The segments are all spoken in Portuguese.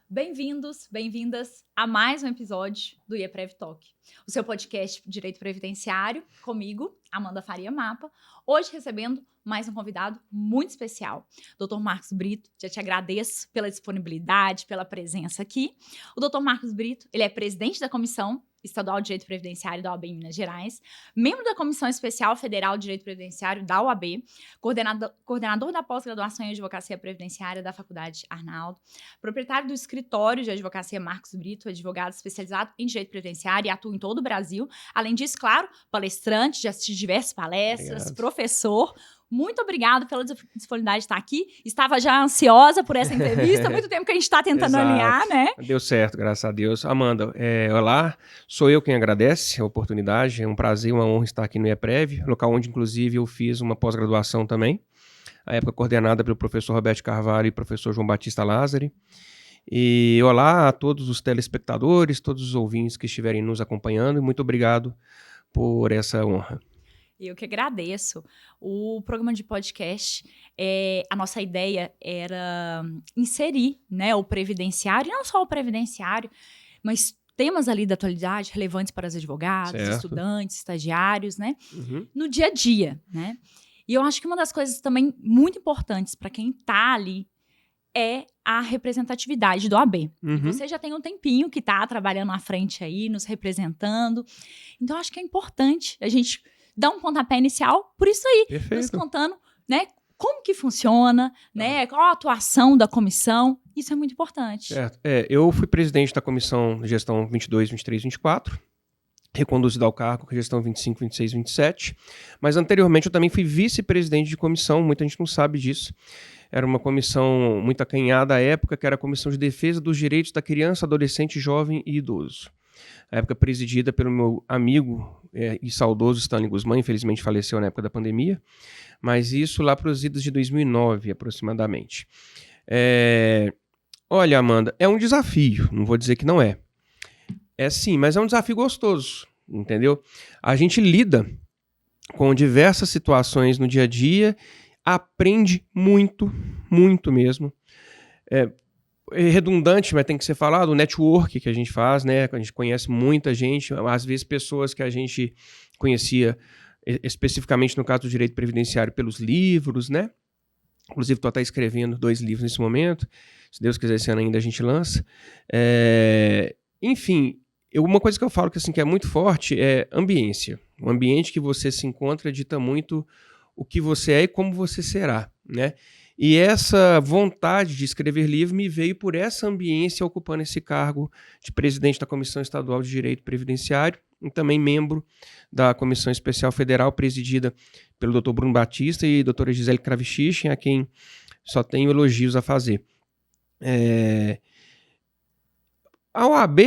Bem-vindos, bem-vindas a mais um episódio do IEPREV Talk, o seu podcast de Direito Previdenciário, comigo, Amanda Faria Mapa, hoje recebendo mais um convidado muito especial, Dr. Marcos Brito. Já te agradeço pela disponibilidade, pela presença aqui. O Dr. Marcos Brito, ele é presidente da Comissão Estadual de Direito Previdenciário da OAB em Minas Gerais, membro da Comissão Especial Federal de Direito Previdenciário da OAB, coordenador da pós-graduação em Advocacia Previdenciária da Faculdade Arnaldo, proprietário do escritório de advocacia Marcos Brito, advogado especializado em direito previdenciário e atua em todo o Brasil. Além disso, claro, palestrante, já assisti diversas palestras, Obrigado. Professor. Muito obrigado pela disponibilidade de estar aqui. Estava já ansiosa por essa entrevista, há muito tempo que a gente está tentando alinhar, né? Deu certo, graças a Deus. Amanda, olá, sou eu quem agradece a oportunidade, é um prazer, uma honra estar aqui no IEPREV, local onde, inclusive, eu fiz uma pós-graduação também, à época coordenada pelo professor Roberto Carvalho e professor João Batista Lázari. E olá a todos os telespectadores, todos os ouvintes que estiverem nos acompanhando, e muito obrigado por essa honra. Eu que agradeço. O programa de podcast, a nossa ideia era inserir, né, o previdenciário, e não só o previdenciário, mas temas ali da atualidade relevantes para os advogados, Certo. estudantes, estagiários, né, Uhum. no dia a dia, né? E eu acho que uma das coisas também muito importantes para quem está ali é a representatividade do OAB. Uhum. E você já tem um tempinho que está trabalhando à frente aí, nos representando. Então, acho que é importante a gente dar um pontapé inicial por isso aí, nos Perfeito. contando, né, como que funciona, né, qual a atuação da comissão. Isso é muito importante. Certo. Eu fui presidente da comissão de gestão 22, 23, 24, reconduzido ao cargo com a gestão 25, 26, 27, mas anteriormente eu também fui vice-presidente de comissão, muita gente não sabe disso. Era uma comissão muito acanhada à época, que era a Comissão de Defesa dos Direitos da Criança, Adolescente, Jovem e Idoso. A época presidida pelo meu amigo e saudoso Stanley Guzmán, infelizmente faleceu na época da pandemia, mas isso lá para os idos de 2009, aproximadamente. Olha, Amanda, é um desafio, não vou dizer que não é. É sim, mas é um desafio gostoso, entendeu? A gente lida com diversas situações no dia a dia, aprende muito, muito mesmo. É redundante, mas tem que ser falado, o network que a gente faz, né? A gente conhece muita gente, às vezes pessoas que a gente conhecia especificamente no caso do direito previdenciário pelos livros, né? Inclusive, estou até escrevendo 2 livros nesse momento. Se Deus quiser, esse ano ainda a gente lança. Enfim, uma coisa que eu falo que, assim, que é muito forte é ambiência. O ambiente que você se encontra dita muito o que você é e como você será, né? E essa vontade de escrever livro me veio por essa ambiência ocupando esse cargo de presidente da Comissão Estadual de Direito Previdenciário e também membro da Comissão Especial Federal presidida pelo Dr. Bruno Batista e doutora Gisele Kravchichin, a quem só tenho elogios a fazer. A OAB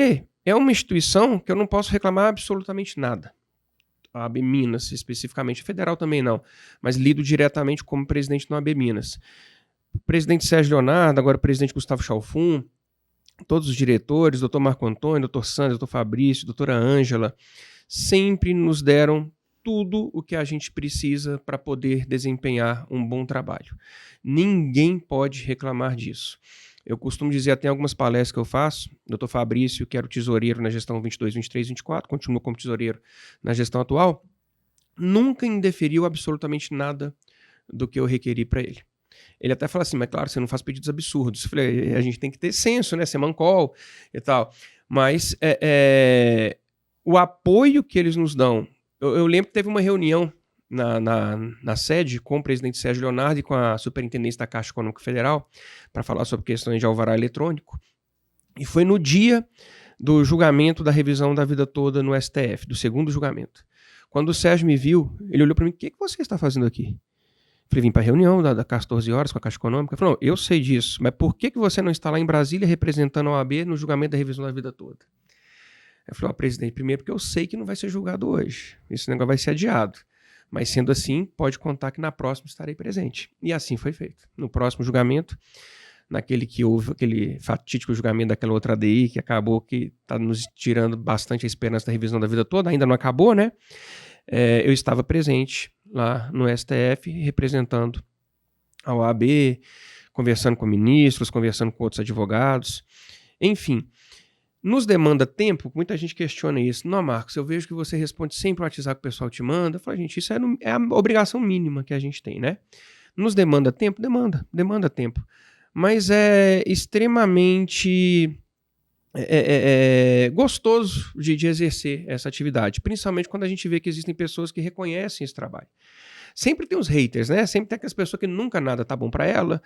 é uma instituição que eu não posso reclamar absolutamente nada. A OAB Minas, especificamente, a federal também não, mas lido diretamente como presidente da OAB Minas. O presidente Sérgio Leonardo, agora o presidente Gustavo Chalfun, todos os diretores, doutor Marco Antônio, doutor Sandro, doutor Fabrício, doutora Ângela, sempre nos deram tudo o que a gente precisa para poder desempenhar um bom trabalho. Ninguém pode reclamar disso. Eu costumo dizer até em algumas palestras que eu faço, doutor Fabrício, que era o tesoureiro na gestão 22, 23, 24, continua como tesoureiro na gestão atual, nunca indeferiu absolutamente nada do que eu requeri para ele. Ele até fala assim, mas claro, você não faz pedidos absurdos. Eu falei, a gente tem que ter senso, né, ser mancol e tal. Mas o apoio que eles nos dão, eu lembro que teve uma reunião na sede com o presidente Sérgio Leonardo e com a superintendência da Caixa Econômica Federal para falar sobre questões de alvará eletrônico. E foi no dia do julgamento da revisão da vida toda no STF, do segundo julgamento. Quando o Sérgio me viu, ele olhou para mim, o que você está fazendo aqui? Eu falei, vim para a reunião das 14 horas com a Caixa Econômica. Ele falou, não, eu sei disso, mas por que você não está lá em Brasília representando a OAB no julgamento da revisão da vida toda? Eu falei, presidente, primeiro porque eu sei que não vai ser julgado hoje. Esse negócio vai ser adiado. Mas sendo assim, pode contar que na próxima estarei presente. E assim foi feito. No próximo julgamento, naquele que houve aquele fatídico julgamento daquela outra ADI, que acabou que está nos tirando bastante a esperança da revisão da vida toda, ainda não acabou, né? Eu estava presente lá no STF, representando a OAB, conversando com ministros, conversando com outros advogados, enfim. Nos demanda tempo, muita gente questiona isso. Não, Marcos, eu vejo que você responde sempre o WhatsApp que o pessoal te manda. Eu falo, gente, isso é a obrigação mínima que a gente tem, né? Nos demanda tempo? Demanda tempo. Mas é extremamente gostoso de exercer essa atividade, principalmente quando a gente vê que existem pessoas que reconhecem esse trabalho. Sempre tem os haters, né? Sempre tem aquelas pessoas que nunca nada tá bom para ela.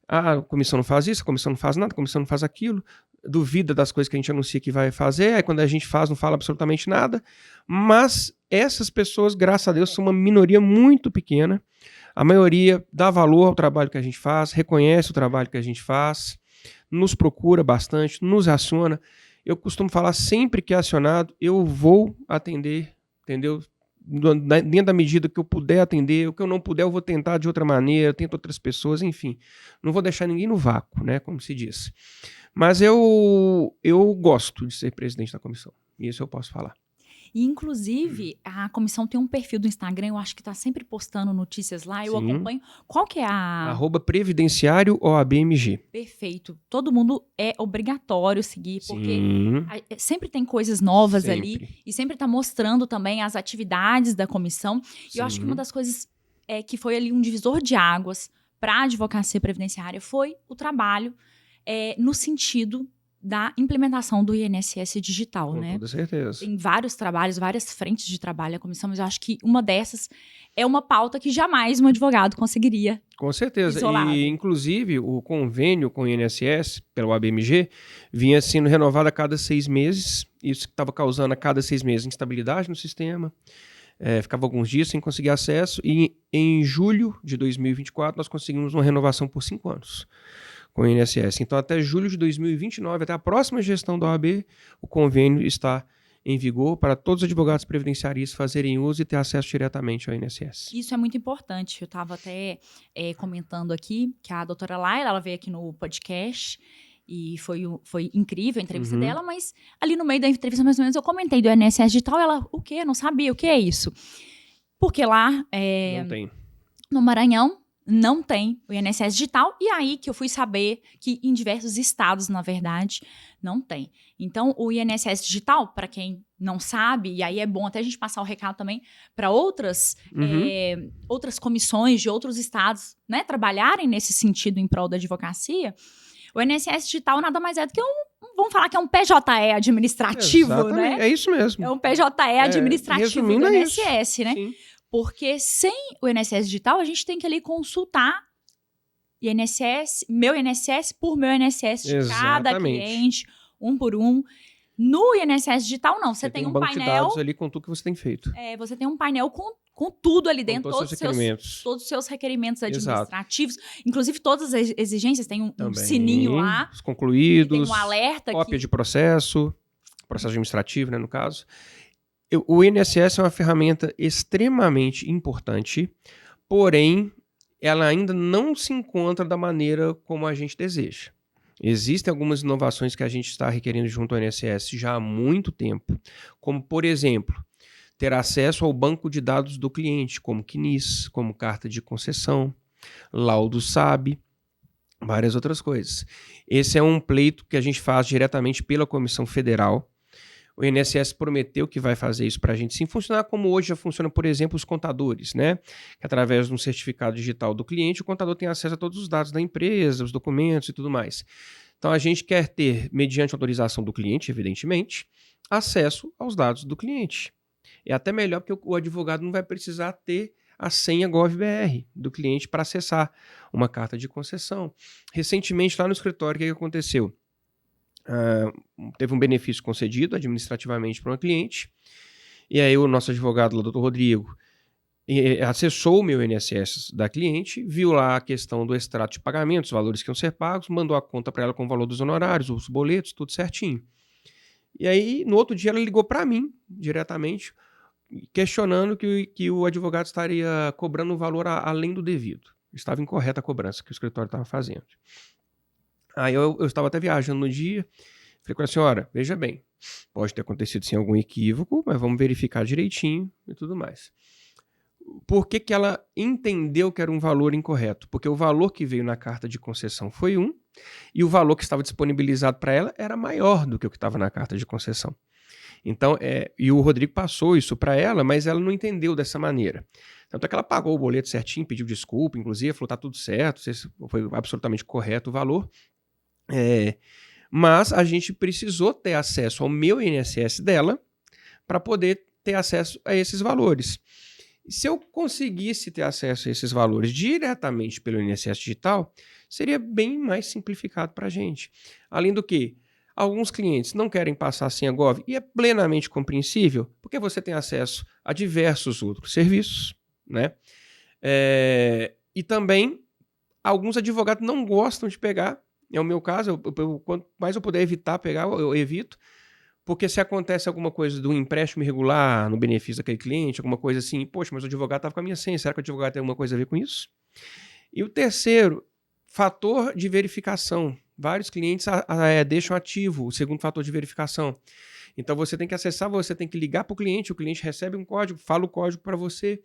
A comissão não faz isso, a comissão não faz nada, a comissão não faz aquilo. Duvida das coisas que a gente anuncia que vai fazer. Aí quando a gente faz, não fala absolutamente nada. Mas essas pessoas, graças a Deus, são uma minoria muito pequena. A maioria dá valor ao trabalho que a gente faz, reconhece o trabalho que a gente faz, nos procura bastante, nos aciona. Eu costumo falar, sempre que é acionado, eu vou atender, entendeu? Dentro da medida que eu puder atender, o que eu não puder eu vou tentar de outra maneira, eu tento outras pessoas, enfim. Não vou deixar ninguém no vácuo, né, como se diz. Mas eu gosto de ser presidente da comissão, isso eu posso falar. E, inclusive, a comissão tem um perfil do Instagram, eu acho que está sempre postando notícias lá, eu acompanho. Qual que é a... @previdenciário OABMG. Perfeito. Todo mundo é obrigatório seguir, porque sempre tem coisas novas ali, e sempre está mostrando também as atividades da comissão. E eu acho que uma das coisas que foi ali um divisor de águas para a advocacia previdenciária foi o trabalho no sentido da implementação do INSS digital, né? Com toda certeza. Tem vários trabalhos, várias frentes de trabalho a comissão, mas eu acho que uma dessas é uma pauta que jamais um advogado conseguiria. Com certeza. Isolado. E, inclusive, o convênio com o INSS, pelo ABMG, vinha sendo renovado a cada 6 meses. Isso estava causando a cada 6 meses instabilidade no sistema. Ficava alguns dias sem conseguir acesso. E em julho de 2024, nós conseguimos uma renovação por 5 anos. Com o INSS. Então, até julho de 2029, até a próxima gestão da OAB, o convênio está em vigor para todos os advogados previdenciaristas fazerem uso e ter acesso diretamente ao INSS. Isso é muito importante. Eu estava até comentando aqui que a doutora Laila, ela veio aqui no podcast e foi incrível a entrevista dela, mas ali no meio da entrevista, mais ou menos, eu comentei do INSS digital, ela, o quê? Não sabia, o que é isso? Porque lá não tem. No Maranhão, não tem o INSS digital, e aí que eu fui saber que em diversos estados, na verdade, não tem. Então, o INSS digital, para quem não sabe, e aí é bom até a gente passar o recado também para outras comissões de outros estados, né, trabalharem nesse sentido em prol da advocacia, o INSS digital nada mais é do que vamos falar que é um PJE administrativo, Exatamente, né? É isso mesmo. É um PJE administrativo do INSS, né? Sim. Porque sem o INSS digital, a gente tem que ali consultar INSS, meu INSS por meu INSS de cada cliente, um por um. No INSS digital, não. Você tem um banco painel... de dados ali com tudo que você tem feito. Você tem um painel com tudo ali dentro. Todos os seus requerimentos administrativos. Exato. Inclusive, todas as exigências. Tem um sininho lá. Os concluídos. Tem um alerta. Cópia de processo administrativo, né, no caso. O INSS é uma ferramenta extremamente importante, porém, ela ainda não se encontra da maneira como a gente deseja. Existem algumas inovações que a gente está requerendo junto ao INSS já há muito tempo, como, por exemplo, ter acesso ao banco de dados do cliente, como CNIS, como carta de concessão, laudo SAB, várias outras coisas. Esse é um pleito que a gente faz diretamente pela Comissão Federal. O INSS prometeu que vai fazer isso para a gente sim funcionar como hoje já funciona, por exemplo, os contadores, né? Que através de um certificado digital do cliente, o contador tem acesso a todos os dados da empresa, os documentos e tudo mais. Então, a gente quer ter, mediante autorização do cliente, evidentemente, acesso aos dados do cliente. É até melhor porque o advogado não vai precisar ter a senha GovBR do cliente para acessar uma carta de concessão. Recentemente, lá no escritório, o que aconteceu? Teve um benefício concedido administrativamente para uma cliente, e aí o nosso advogado, o Dr. Rodrigo, acessou o meu INSS da cliente, viu lá a questão do extrato de pagamentos, os valores que iam ser pagos, mandou a conta para ela com o valor dos honorários, os boletos, tudo certinho. E aí, no outro dia, ela ligou para mim, diretamente, questionando que o advogado estaria cobrando um valor além do devido. Estava incorreta a cobrança que o escritório estava fazendo. Aí eu estava até viajando no dia, falei com a senhora, veja bem, pode ter acontecido sim algum equívoco, mas vamos verificar direitinho e tudo mais. Por que que ela entendeu que era um valor incorreto? Porque o valor que veio na carta de concessão foi um, e o valor que estava disponibilizado para ela era maior do que o que estava na carta de concessão. Então, e o Rodrigo passou isso para ela, mas ela não entendeu dessa maneira. Tanto é que ela pagou o boleto certinho, pediu desculpa, inclusive, falou, tá tudo certo, foi absolutamente correto o valor. Mas a gente precisou ter acesso ao meu INSS dela para poder ter acesso a esses valores. Se eu conseguisse ter acesso a esses valores diretamente pelo INSS digital, seria bem mais simplificado para a gente. Além do que, alguns clientes não querem passar sem a Gov, e é plenamente compreensível, porque você tem acesso a diversos outros serviços, né? E também, alguns advogados não gostam de pegar. É o meu caso, quanto mais eu puder evitar pegar, eu evito. Porque se acontece alguma coisa do empréstimo irregular no benefício daquele cliente, alguma coisa assim, poxa, mas o advogado estava com a minha senha, será que o advogado tem alguma coisa a ver com isso? E o terceiro, fator de verificação. Vários clientes deixam ativo o segundo fator de verificação. Então você tem que acessar, você tem que ligar para o cliente recebe um código, fala o código para você.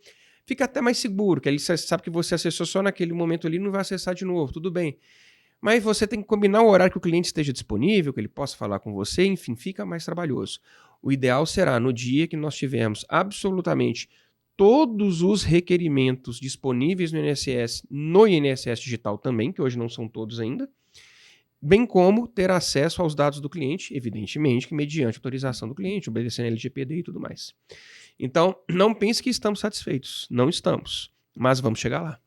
Fica até mais seguro, que ele sabe que você acessou só naquele momento ali e não vai acessar de novo, tudo bem. Mas você tem que combinar o horário que o cliente esteja disponível, que ele possa falar com você, enfim, fica mais trabalhoso. O ideal será no dia que nós tivermos absolutamente todos os requerimentos disponíveis no INSS digital também, que hoje não são todos ainda, bem como ter acesso aos dados do cliente, evidentemente que mediante autorização do cliente, obedecendo a LGPD e tudo mais. Então, não pense que estamos satisfeitos. Não estamos, mas vamos chegar lá.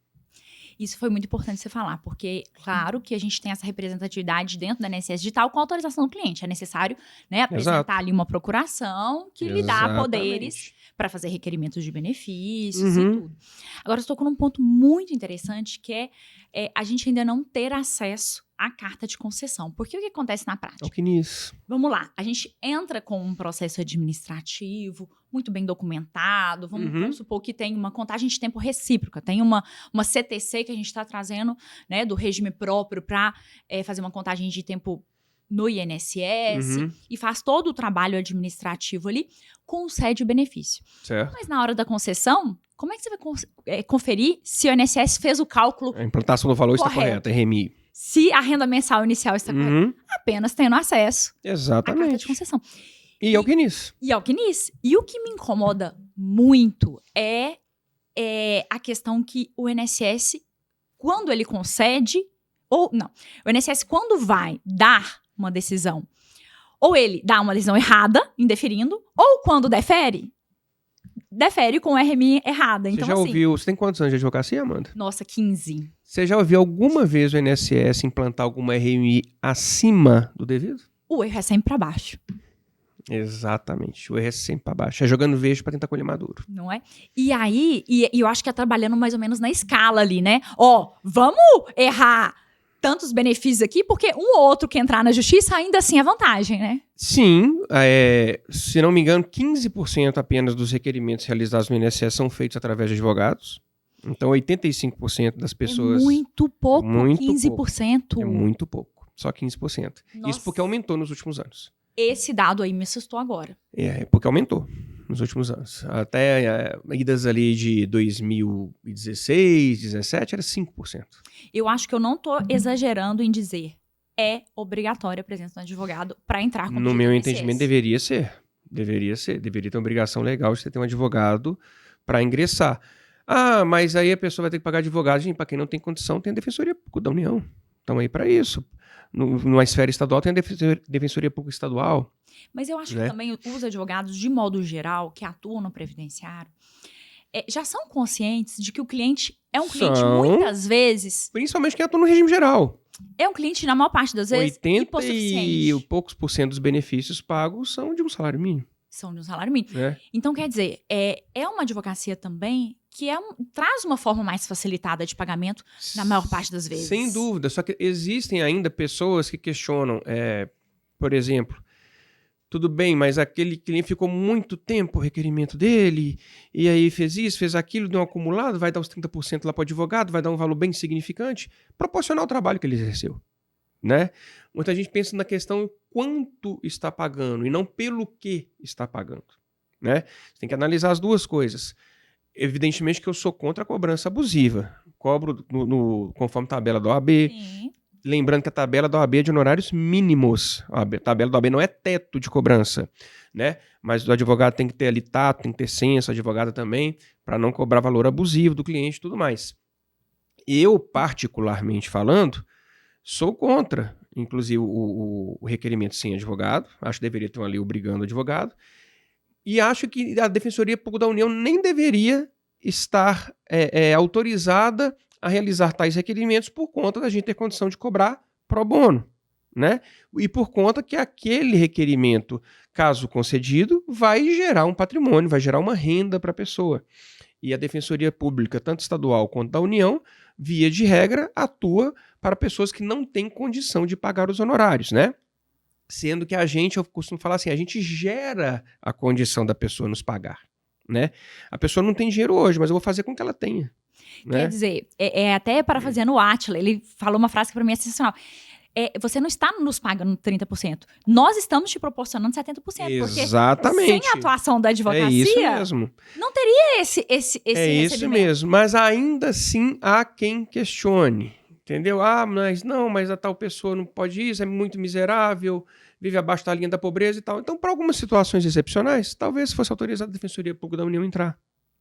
Isso foi muito importante você falar, porque, claro, que a gente tem essa representatividade dentro da INSS digital com a autorização do cliente. É necessário, né, apresentar ali uma procuração que lhe dá poderes para fazer requerimentos de benefícios e tudo. Agora, você tocou num ponto muito interessante, que é a gente ainda não ter acesso à carta de concessão. Porque o que acontece na prática? O que nisso? Vamos lá, a gente entra com um processo administrativo muito bem documentado, vamos supor que tem uma contagem de tempo recíproca, tem uma CTC que a gente está trazendo, né, do regime próprio para fazer uma contagem de tempo no INSS e faz todo o trabalho administrativo ali, concede o benefício. Certo. Mas na hora da concessão, como é que você vai conferir se o INSS fez o cálculo A implantação do valor está correta, RMI. Se a renda mensal inicial está correta? Apenas tendo acesso à carta de concessão. E ao CNIS. E ao CNIS. E o que me incomoda muito é a questão que o INSS, quando ele concede, ou não, o INSS quando vai dar uma decisão, ou ele dá uma decisão errada, indeferindo, ou quando defere com o RMI errada. Então, você já ouviu, você tem quantos anos de advocacia, Amanda? Nossa, 15. Você já ouviu alguma vez o INSS implantar alguma RMI acima do devido? O erro é sempre para baixo. Exatamente, o erro é sempre para baixo. É jogando vejo para tentar colher maduro. Não é? E aí, eu acho que é trabalhando mais ou menos na escala ali, né? Vamos errar tantos benefícios aqui, porque um ou outro que entrar na justiça ainda assim é vantagem, né? Sim, se não me engano, 15% apenas dos requerimentos realizados no INSS são feitos através de advogados. Então, 85% das pessoas... É muito pouco, 15%. Pouco. É muito pouco, só 15%. Nossa. Isso porque aumentou nos últimos anos. Esse dado aí me assustou agora. Porque aumentou nos últimos anos. Até idas ali de 2016, 2017, era 5%. Eu acho que eu não estou exagerando em dizer é obrigatória a presença do advogado para entrar com o No meu entendimento, deveria ser. Deveria ter obrigação legal de você ter um advogado para ingressar. Ah, mas aí a pessoa vai ter que pagar advogado. Gente, para quem não tem condição, tem a Defensoria Pública da União. Estão aí para isso. Numa esfera estadual, tem a Defensoria Pública Estadual. Mas eu acho que também os advogados, de modo geral, que atuam no previdenciário, já são conscientes de que o cliente é um cliente, muitas vezes... Principalmente quem atua no regime geral. É um cliente, na maior parte das vezes, 80 e poucos por cento dos benefícios pagos são de um salário mínimo. São de um salário mínimo. Então, quer dizer, é uma advocacia também que traz uma forma mais facilitada de pagamento na maior parte das vezes. Sem dúvida, só que existem ainda pessoas que questionam, por exemplo, tudo bem, mas aquele cliente ficou muito tempo o requerimento dele, e aí fez isso, fez aquilo, deu um acumulado, vai dar os 30% lá para o advogado, vai dar um valor bem significante, proporcional ao trabalho que ele exerceu. né? Muita gente pensa na questão quanto está pagando e não pelo que está pagando, né? Você tem que analisar as duas coisas. Evidentemente que eu sou contra a cobrança abusiva. Cobro conforme tabela da OAB. Sim. Lembrando que a tabela da OAB é de honorários mínimos. A tabela da OAB não é teto de cobrança, né? Mas o advogado tem que ter ali tato, tem que ter senso, a advogada também, para não cobrar valor abusivo do cliente e tudo mais. Eu, particularmente falando, sou contra, inclusive, o requerimento sem advogado. Acho que deveria ter uma lei obrigando o advogado. E acho que a Defensoria Pública da União nem deveria estar autorizada a realizar tais requerimentos por conta da gente ter condição de cobrar pro bono, né? E por conta que aquele requerimento, caso concedido, vai gerar um patrimônio, vai gerar uma renda para a pessoa. E a Defensoria Pública, tanto estadual quanto da União, via de regra, atua para pessoas que não têm condição de pagar os honorários, né? Sendo que eu costumo falar assim, a gente gera a condição da pessoa nos pagar, né? A pessoa não tem dinheiro hoje, mas eu vou fazer com que ela tenha. Né? Quer dizer, até parafraseando o Átila, ele falou uma frase que para mim é sensacional. Você não está nos pagando 30%. Nós estamos te proporcionando 70%. Exatamente. Porque sem a atuação da advocacia, é isso mesmo. Não teria esse recebimento. Isso mesmo. Mas ainda assim há quem questione. Entendeu? Mas a tal pessoa não pode isso, é muito miserável, vive abaixo da linha da pobreza e tal. Então, para algumas situações excepcionais, talvez fosse autorizada a Defensoria Pública da União entrar.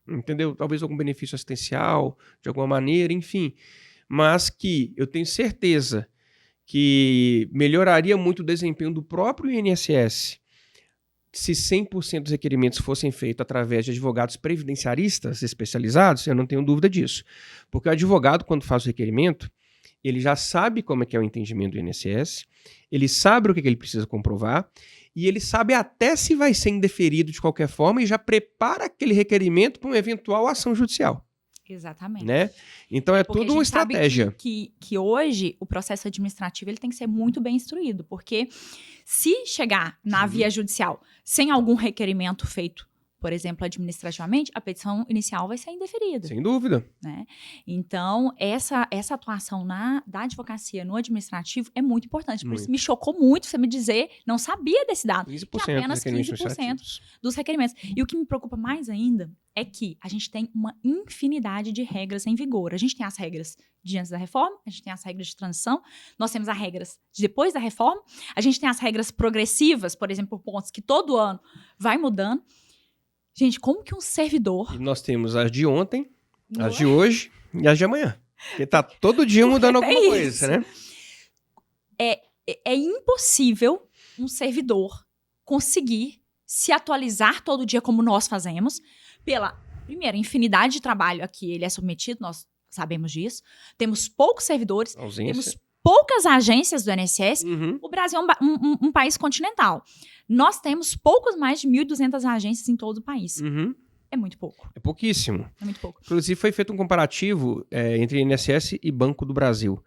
Entendeu? Talvez algum benefício assistencial, de alguma maneira, enfim. Mas que eu tenho certeza que melhoraria muito o desempenho do próprio INSS se 100% dos requerimentos fossem feitos através de advogados previdenciaristas especializados, eu não tenho dúvida disso. Porque o advogado, quando faz o requerimento, ele já sabe como é que é o entendimento do INSS, ele sabe o que ele precisa comprovar, e ele sabe até se vai ser indeferido de qualquer forma e já prepara aquele requerimento para uma eventual ação judicial. Exatamente. Né? Então é tudo uma estratégia. Sabe que hoje o processo administrativo ele tem que ser muito bem instruído, porque se chegar na via judicial sem algum requerimento feito, por exemplo, administrativamente, a petição inicial vai ser indeferida. Sem dúvida. Né? Então, essa atuação da advocacia no administrativo é muito importante. Por isso me chocou muito você me dizer, não sabia desse dado, 15% que apenas 15% dos requerimentos. E o que me preocupa mais ainda é que a gente tem uma infinidade de regras em vigor. A gente tem as regras de antes da reforma, a gente tem as regras de transição, nós temos as regras de depois da reforma, a gente tem as regras progressivas, por exemplo, por pontos que todo ano vai mudando. Gente, como que um servidor... E nós temos as de ontem, as de hoje e as de amanhã. Porque tá todo dia mudando alguma coisa, né? É impossível um servidor conseguir se atualizar todo dia como nós fazemos pela, primeiro, infinidade de trabalho a que ele é submetido, nós sabemos disso. Temos poucos servidores, temos poucas agências do INSS. O Brasil é um país continental. Nós temos poucos mais de 1.200 agências em todo o país. É muito pouco. É pouquíssimo. É muito pouco. Inclusive, foi feito um comparativo entre INSS e Banco do Brasil.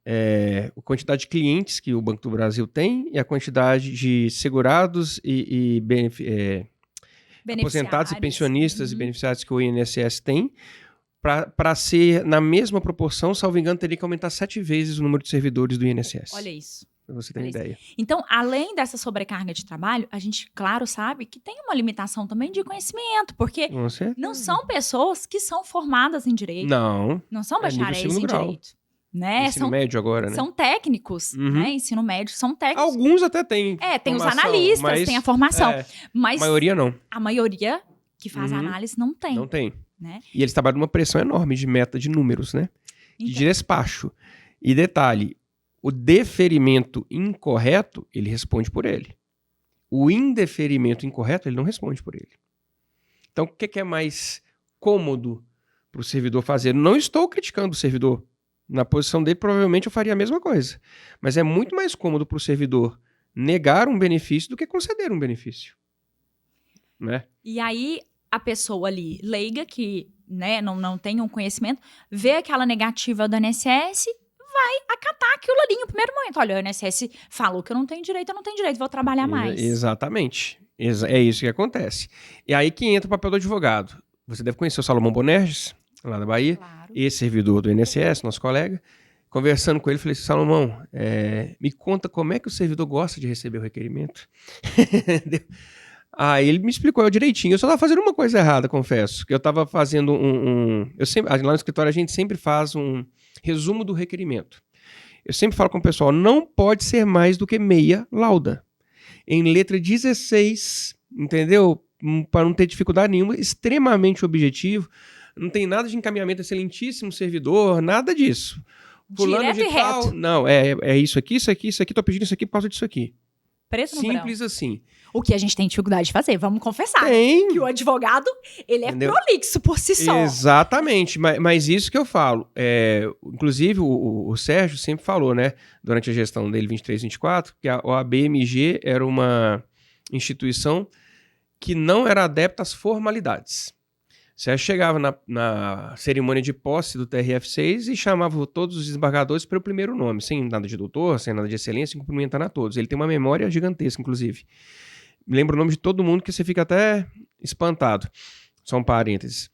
A quantidade de clientes que o Banco do Brasil tem e a quantidade de segurados e aposentados e pensionistas e beneficiários que o INSS tem. Para ser na mesma proporção, salvo engano, teria que aumentar 7 vezes o número de servidores do INSS. Olha isso. Para você ter uma ideia. Então, além dessa sobrecarga de trabalho, a gente, claro, sabe que tem uma limitação também de conhecimento, porque não são pessoas que são formadas em direito. Não são bacharéis em direito. Né? Ensino médio agora, né? São técnicos, né? Ensino médio, são técnicos. Alguns até têm tem os analistas, tem a formação. Mas a maioria não. A maioria que faz a análise não tem. Não tem. Né? E eles trabalham numa pressão enorme de meta de números, né? Então. De despacho. E detalhe, o deferimento incorreto, ele responde por ele. O indeferimento incorreto, ele não responde por ele. Então, o que é mais cômodo para o servidor fazer? Não estou criticando o servidor. Na posição dele, provavelmente eu faria a mesma coisa. Mas é muito mais cômodo para o servidor negar um benefício do que conceder um benefício. Né? E aí, a pessoa ali, leiga, que né, não tem um conhecimento, vê aquela negativa do INSS, vai acatar aquilo ali no primeiro momento. Olha, o INSS falou que eu não tenho direito, vou trabalhar mais. Exatamente. É isso que acontece. E aí que entra o papel do advogado. Você deve conhecer o Salomão Bonerges, lá da Bahia. Claro. Ex-servidor do INSS, nosso colega. conversando com ele, falei assim, Salomão, me conta como é que o servidor gosta de receber o requerimento. Entendeu? Aí ele me explicou direitinho. Eu só estava fazendo uma coisa errada, confesso. Que eu estava fazendo lá no escritório a gente sempre faz um resumo do requerimento. Eu sempre falo com o pessoal, não pode ser mais do que meia lauda. Em letra 16, entendeu? Para não ter dificuldade nenhuma, extremamente objetivo. Não tem nada de encaminhamento excelentíssimo servidor, nada disso. Fulano Direto de e tal, reto. não, é isso aqui, tô pedindo isso aqui por causa disso aqui. Preto no branco. Simples assim. O que a gente tem dificuldade de fazer, vamos confessar. Tem. Que o advogado, ele é Entendeu? prolixo por si só. Exatamente, mas isso que eu falo. Inclusive, o Sérgio sempre falou, né, durante a gestão dele 23-24, que a OAB-MG era uma instituição que não era adepta às formalidades. Você chegava na cerimônia de posse do TRF6 e chamava todos os desembargadores pelo primeiro nome, sem nada de doutor, sem nada de excelência, cumprimentando a todos. Ele tem uma memória gigantesca, inclusive. Lembra o nome de todo mundo que você fica até espantado. Só um parênteses.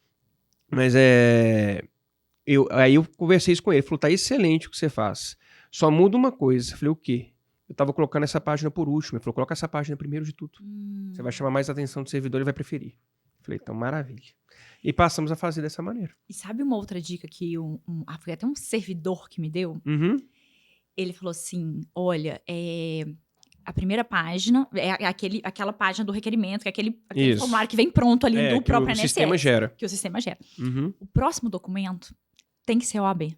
Mas aí eu conversei isso com ele. Ele falou, tá excelente o que você faz. Só muda uma coisa. Eu falei, o quê? Eu tava colocando essa página por último. Ele falou, coloca essa página primeiro de tudo. Você vai chamar mais a atenção do servidor e vai preferir. Eu falei, então maravilha. E passamos a fazer dessa maneira. E sabe uma outra dica que foi até um servidor que me deu? Uhum. Ele falou assim, olha, a primeira página é aquela página do requerimento, que é aquele formulário que vem pronto ali do próprio INSS. Que o sistema gera. Que o sistema gera. Uhum. O próximo documento tem que ser OAB.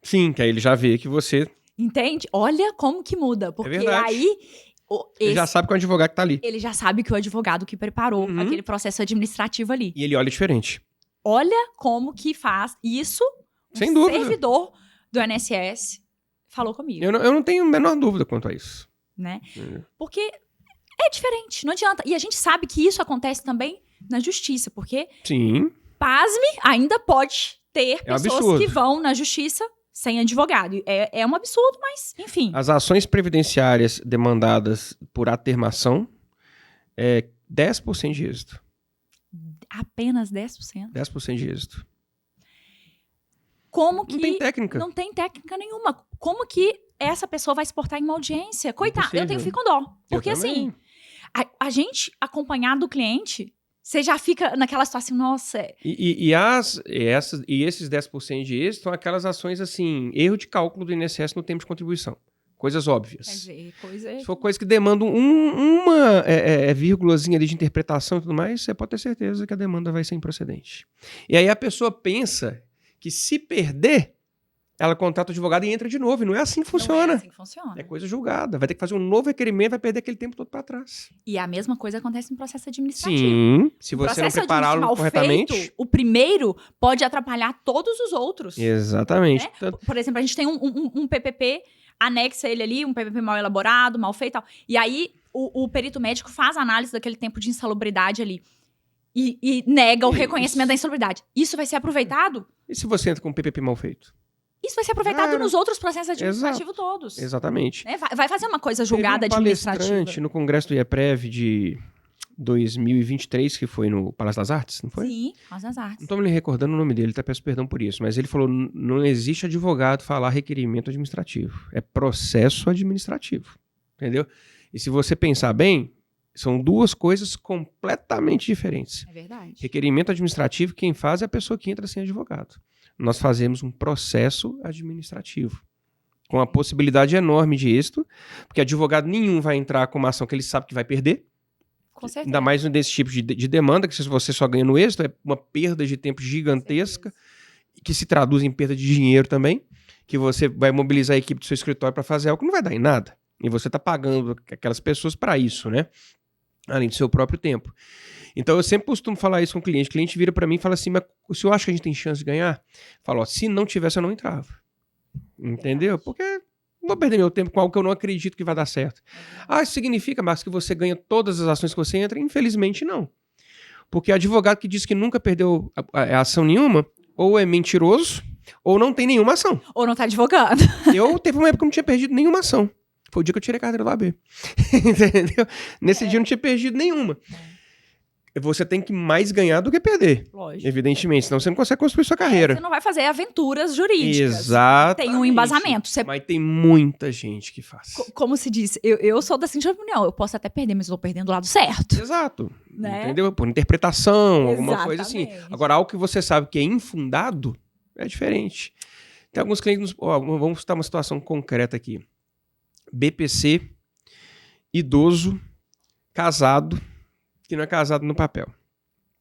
Sim, que aí ele já vê que você... Entende? Olha como que muda. Porque aí... Ele já sabe que é o advogado que tá ali. Ele já sabe que o advogado que preparou aquele processo administrativo ali. E ele olha diferente. Olha como que faz isso. Sem dúvida. Servidor do INSS falou comigo. Eu não tenho a menor dúvida quanto a isso. Né? Porque é diferente, não adianta. E a gente sabe que isso acontece também na justiça, porque, sim, pasme, ainda pode ter pessoas absurdo. Que vão na justiça sem advogado. É um absurdo, mas enfim. As ações previdenciárias demandadas por atermação é 10% de êxito. Apenas 10%? 10% de êxito. Como que... Não tem técnica. Não tem técnica nenhuma. Como que essa pessoa vai se portar em uma audiência? Coitado, eu fico com dó. Porque assim, a gente acompanhar do cliente, você já fica naquela situação, nossa... E esses 10% de êxito são aquelas ações assim, erro de cálculo do INSS no tempo de contribuição. Coisas óbvias. Quer dizer, Se for coisa que demanda uma vírgulazinha ali de interpretação e tudo mais, você pode ter certeza que a demanda vai ser improcedente. E aí a pessoa pensa que se perder, ela contrata o advogado e entra de novo. E não é assim que funciona. Não é assim que funciona. É coisa julgada. Vai ter que fazer um novo requerimento, vai perder aquele tempo todo para trás. E a mesma coisa acontece no processo administrativo. Sim, se você não prepará-lo corretamente... Feito, o primeiro pode atrapalhar todos os outros. Exatamente. Né? Por exemplo, a gente tem um PPP, anexa ele ali, um PPP mal elaborado, mal feito e tal. E aí, o perito médico faz a análise daquele tempo de insalubridade ali. E nega o reconhecimento da insalubridade. Isso vai ser aproveitado? E se você entra com um PPP mal feito? Isso vai ser aproveitado nos outros processos administrativos todos. Exatamente. Né? Vai fazer uma coisa julgada administrativa. Palestrante no Congresso do IEPREV de 2023, que foi no Palácio das Artes, não foi? Sim, Palácio das Artes. Não estou me recordando o nome dele, até peço perdão por isso. Mas ele falou, não existe advogado falar requerimento administrativo. É processo administrativo. Entendeu? E se você pensar bem, são duas coisas completamente diferentes. É verdade. Requerimento administrativo, quem faz é a pessoa que entra sem advogado. Nós fazemos um processo administrativo, com a possibilidade enorme de êxito, porque advogado nenhum vai entrar com uma ação que ele sabe que vai perder. Com certeza. Ainda mais desse tipo de demanda, que se você só ganha no êxito, é uma perda de tempo gigantesca, que se traduz em perda de dinheiro também, que você vai mobilizar a equipe do seu escritório para fazer algo que não vai dar em nada. E você está pagando aquelas pessoas para isso, né? Além do seu próprio tempo. Então, eu sempre costumo falar isso com o cliente. O cliente vira para mim e fala assim, mas o senhor acha que a gente tem chance de ganhar? Falo, ó, se não tivesse, eu não entrava. Entendeu? Porque não vou perder meu tempo com algo que eu não acredito que vai dar certo. Ah, isso significa, Marcos, que você ganha todas as ações que você entra? Infelizmente, não. Porque advogado que diz que nunca perdeu a ação nenhuma, ou é mentiroso, ou não tem nenhuma ação. Ou não tá advogando. Eu teve uma época que eu não tinha perdido nenhuma ação. Foi o dia que eu tirei a carteira do AB. Entendeu? Nesse dia eu não tinha perdido nenhuma. você tem que mais ganhar do que perder. Lógico. Evidentemente, senão você não consegue construir sua carreira. Você não vai fazer aventuras jurídicas. Exatamente. Tem um embasamento. Mas tem muita gente que faz. Como se diz, eu sou da seguinte opinião, eu posso até perder, mas eu vou perdendo do lado certo. Exato. Né? Entendeu? Por interpretação, alguma coisa assim. Exatamente. Agora, algo que você sabe que é infundado, é diferente. Tem alguns clientes... vamos citar uma situação concreta aqui. BPC, idoso, casado, que não é casado no papel.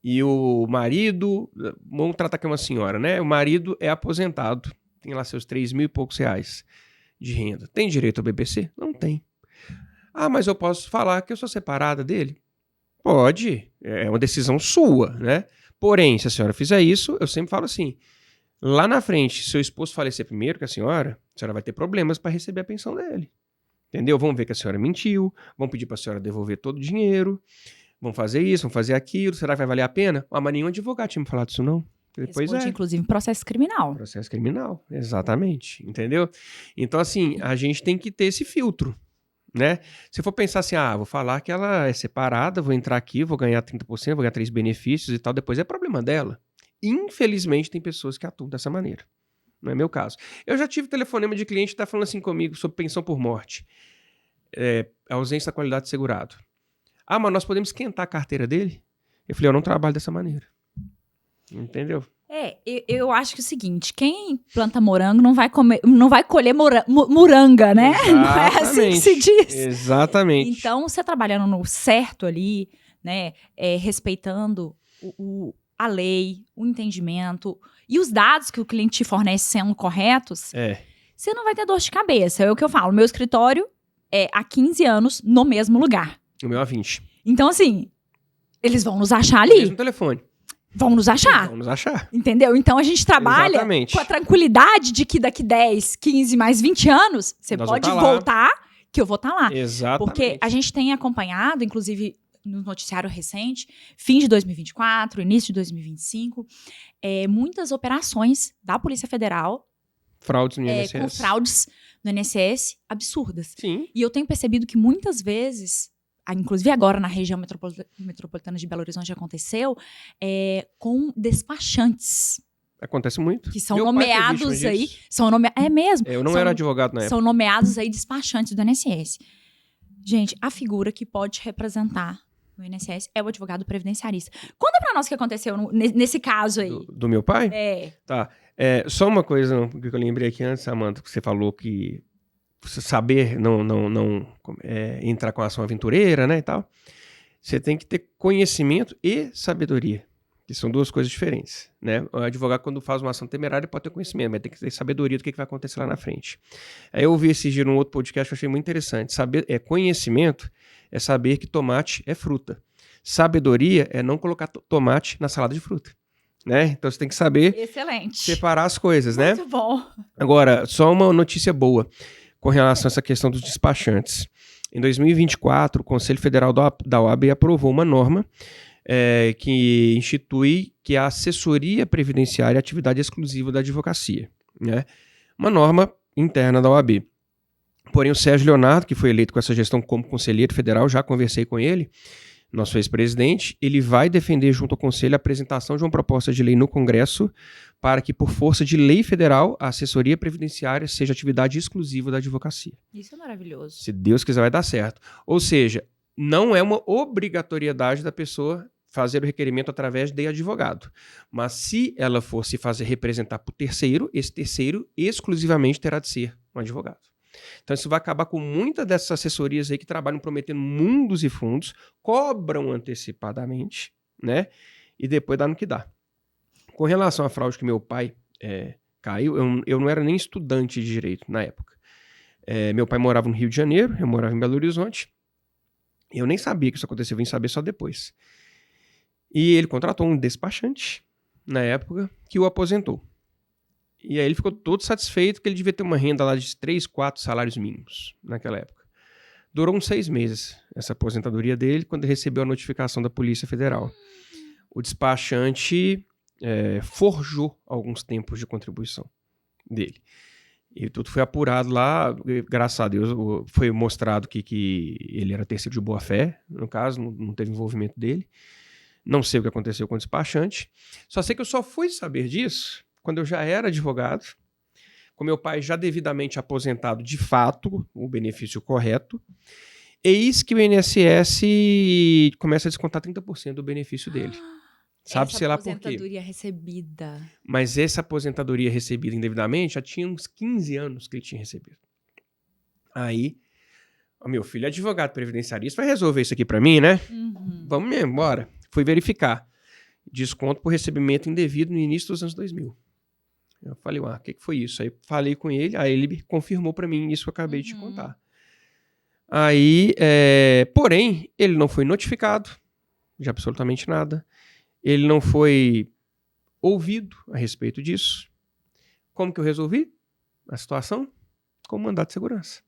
E o marido, vamos tratar aqui uma senhora, né? O marido é aposentado, tem lá seus 3 mil e poucos reais de renda. Tem direito ao BPC? Não tem. Ah, mas eu posso falar que eu sou separada dele? Pode, é uma decisão sua, né? Porém, se a senhora fizer isso, eu sempre falo assim, lá na frente, se seu esposo falecer primeiro que a senhora vai ter problemas para receber a pensão dele. Entendeu? Vão ver que a senhora mentiu, vão pedir para a senhora devolver todo o dinheiro, vão fazer isso, vão fazer aquilo, será que vai valer a pena? Ah, mas nenhum advogado tinha me falado isso não. Depois Responde, inclusive, processo criminal. Processo criminal, exatamente, entendeu? Então, assim, a gente tem que ter esse filtro, né? Se for pensar assim, vou falar que ela é separada, vou entrar aqui, vou ganhar 30%, vou ganhar 3 benefícios e tal, depois é problema dela. Infelizmente, tem pessoas que atuam dessa maneira. Não é meu caso. Eu já tive telefonema de cliente que está falando assim comigo sobre pensão por morte. Ausência da qualidade de segurado. Ah, mas nós podemos esquentar a carteira dele? Eu falei, eu não trabalho dessa maneira. Entendeu? Eu acho que é o seguinte, quem planta morango não vai colher moranga, né? Exatamente. Não é assim que se diz. Exatamente. Então, você trabalhando no certo ali, né, respeitando a lei, o entendimento e os dados que o cliente te fornece sendo corretos, você não vai ter dor de cabeça. É o que eu falo, meu escritório é há 15 anos no mesmo lugar. O meu há 20. Então, assim, eles vão nos achar ali. Mesmo telefone. Vão nos achar. Vão nos achar. Entendeu? Então, a gente trabalha Exatamente. com a tranquilidade de que daqui 10, 15, mais 20 anos, você Nós pode vamos tá lá. voltar, que eu vou estar lá. Exatamente. Porque a gente tem acompanhado, inclusive no noticiário recente, fim de 2024, início de 2025, muitas operações da Polícia Federal Fraudes no INSS. com fraudes no INSS absurdas. Sim. E eu tenho percebido que muitas vezes, inclusive agora na região metropolitana de Belo Horizonte aconteceu, com despachantes. Acontece muito. Que são Meu pai foi nomeados vítima aí. disso. É mesmo. Eu não era advogado na época. São nomeados aí despachantes do INSS. Gente, a figura que pode representar o INSS é o advogado previdenciarista. Conta pra nós o que aconteceu nesse caso aí. Do meu pai? Tá. Só uma coisa que eu lembrei aqui antes, Samanta, que você falou que saber não entrar com a ação aventureira, né, e tal. Você tem que ter conhecimento e sabedoria, que são duas coisas diferentes, né? O advogado, quando faz uma ação temerária, pode ter conhecimento, mas tem que ter sabedoria do que vai acontecer lá na frente. Aí eu ouvi esse dia num outro podcast que eu achei muito interessante. Conhecimento é saber que tomate é fruta. Sabedoria é não colocar tomate na salada de fruta, né? Então você tem que saber separar as coisas, né? Muito bom. Agora, só uma notícia boa com relação a essa questão dos despachantes. Em 2024, o Conselho Federal da OAB aprovou uma norma que institui que a assessoria previdenciária é atividade exclusiva da advocacia, né? Uma norma interna da OAB. Porém, o Sérgio Leonardo, que foi eleito com essa gestão como conselheiro federal, já conversei com ele, nosso ex-presidente, ele vai defender junto ao Conselho a apresentação de uma proposta de lei no Congresso para que, por força de lei federal, a assessoria previdenciária seja atividade exclusiva da advocacia. Isso é maravilhoso. Se Deus quiser, vai dar certo. Ou seja, não é uma obrigatoriedade da pessoa fazer o requerimento através de advogado. Mas se ela for se fazer representar por terceiro, esse terceiro exclusivamente terá de ser um advogado. Então isso vai acabar com muitas dessas assessorias aí que trabalham prometendo mundos e fundos, cobram antecipadamente, né? E depois dá no que dá. Com relação à fraude que meu pai caiu, eu não era nem estudante de direito na época. Meu pai morava no Rio de Janeiro, eu morava em Belo Horizonte. Eu nem sabia que isso aconteceu, eu vim saber só depois. E ele contratou um despachante, na época, que o aposentou. E aí ele ficou todo satisfeito que ele devia ter uma renda lá de 3, 4 salários mínimos naquela época. Durou uns 6 meses essa aposentadoria dele, quando ele recebeu a notificação da Polícia Federal. O despachante forjou alguns tempos de contribuição dele. E tudo foi apurado lá, graças a Deus foi mostrado que ele era terceiro de boa fé, no caso, não teve envolvimento dele. Não sei o que aconteceu com o despachante. Só sei que eu só fui saber disso quando eu já era advogado, com meu pai já devidamente aposentado de fato, o benefício correto. Eis que o INSS começa a descontar 30% do benefício dele. Sabe-se lá por quê. Aposentadoria recebida. Mas essa aposentadoria recebida indevidamente já tinha uns 15 anos que ele tinha recebido. Aí, o meu filho é advogado previdenciarista, vai resolver isso aqui pra mim, né? Vamos mesmo, bora. Fui verificar. Desconto por recebimento indevido no início dos anos 2000. Eu falei, o que foi isso? Aí falei com ele, aí ele confirmou pra mim isso que eu acabei de te contar. Aí, porém, ele não foi notificado de absolutamente nada. Ele não foi ouvido a respeito disso. Como que eu resolvi a situação? Com mandato de segurança.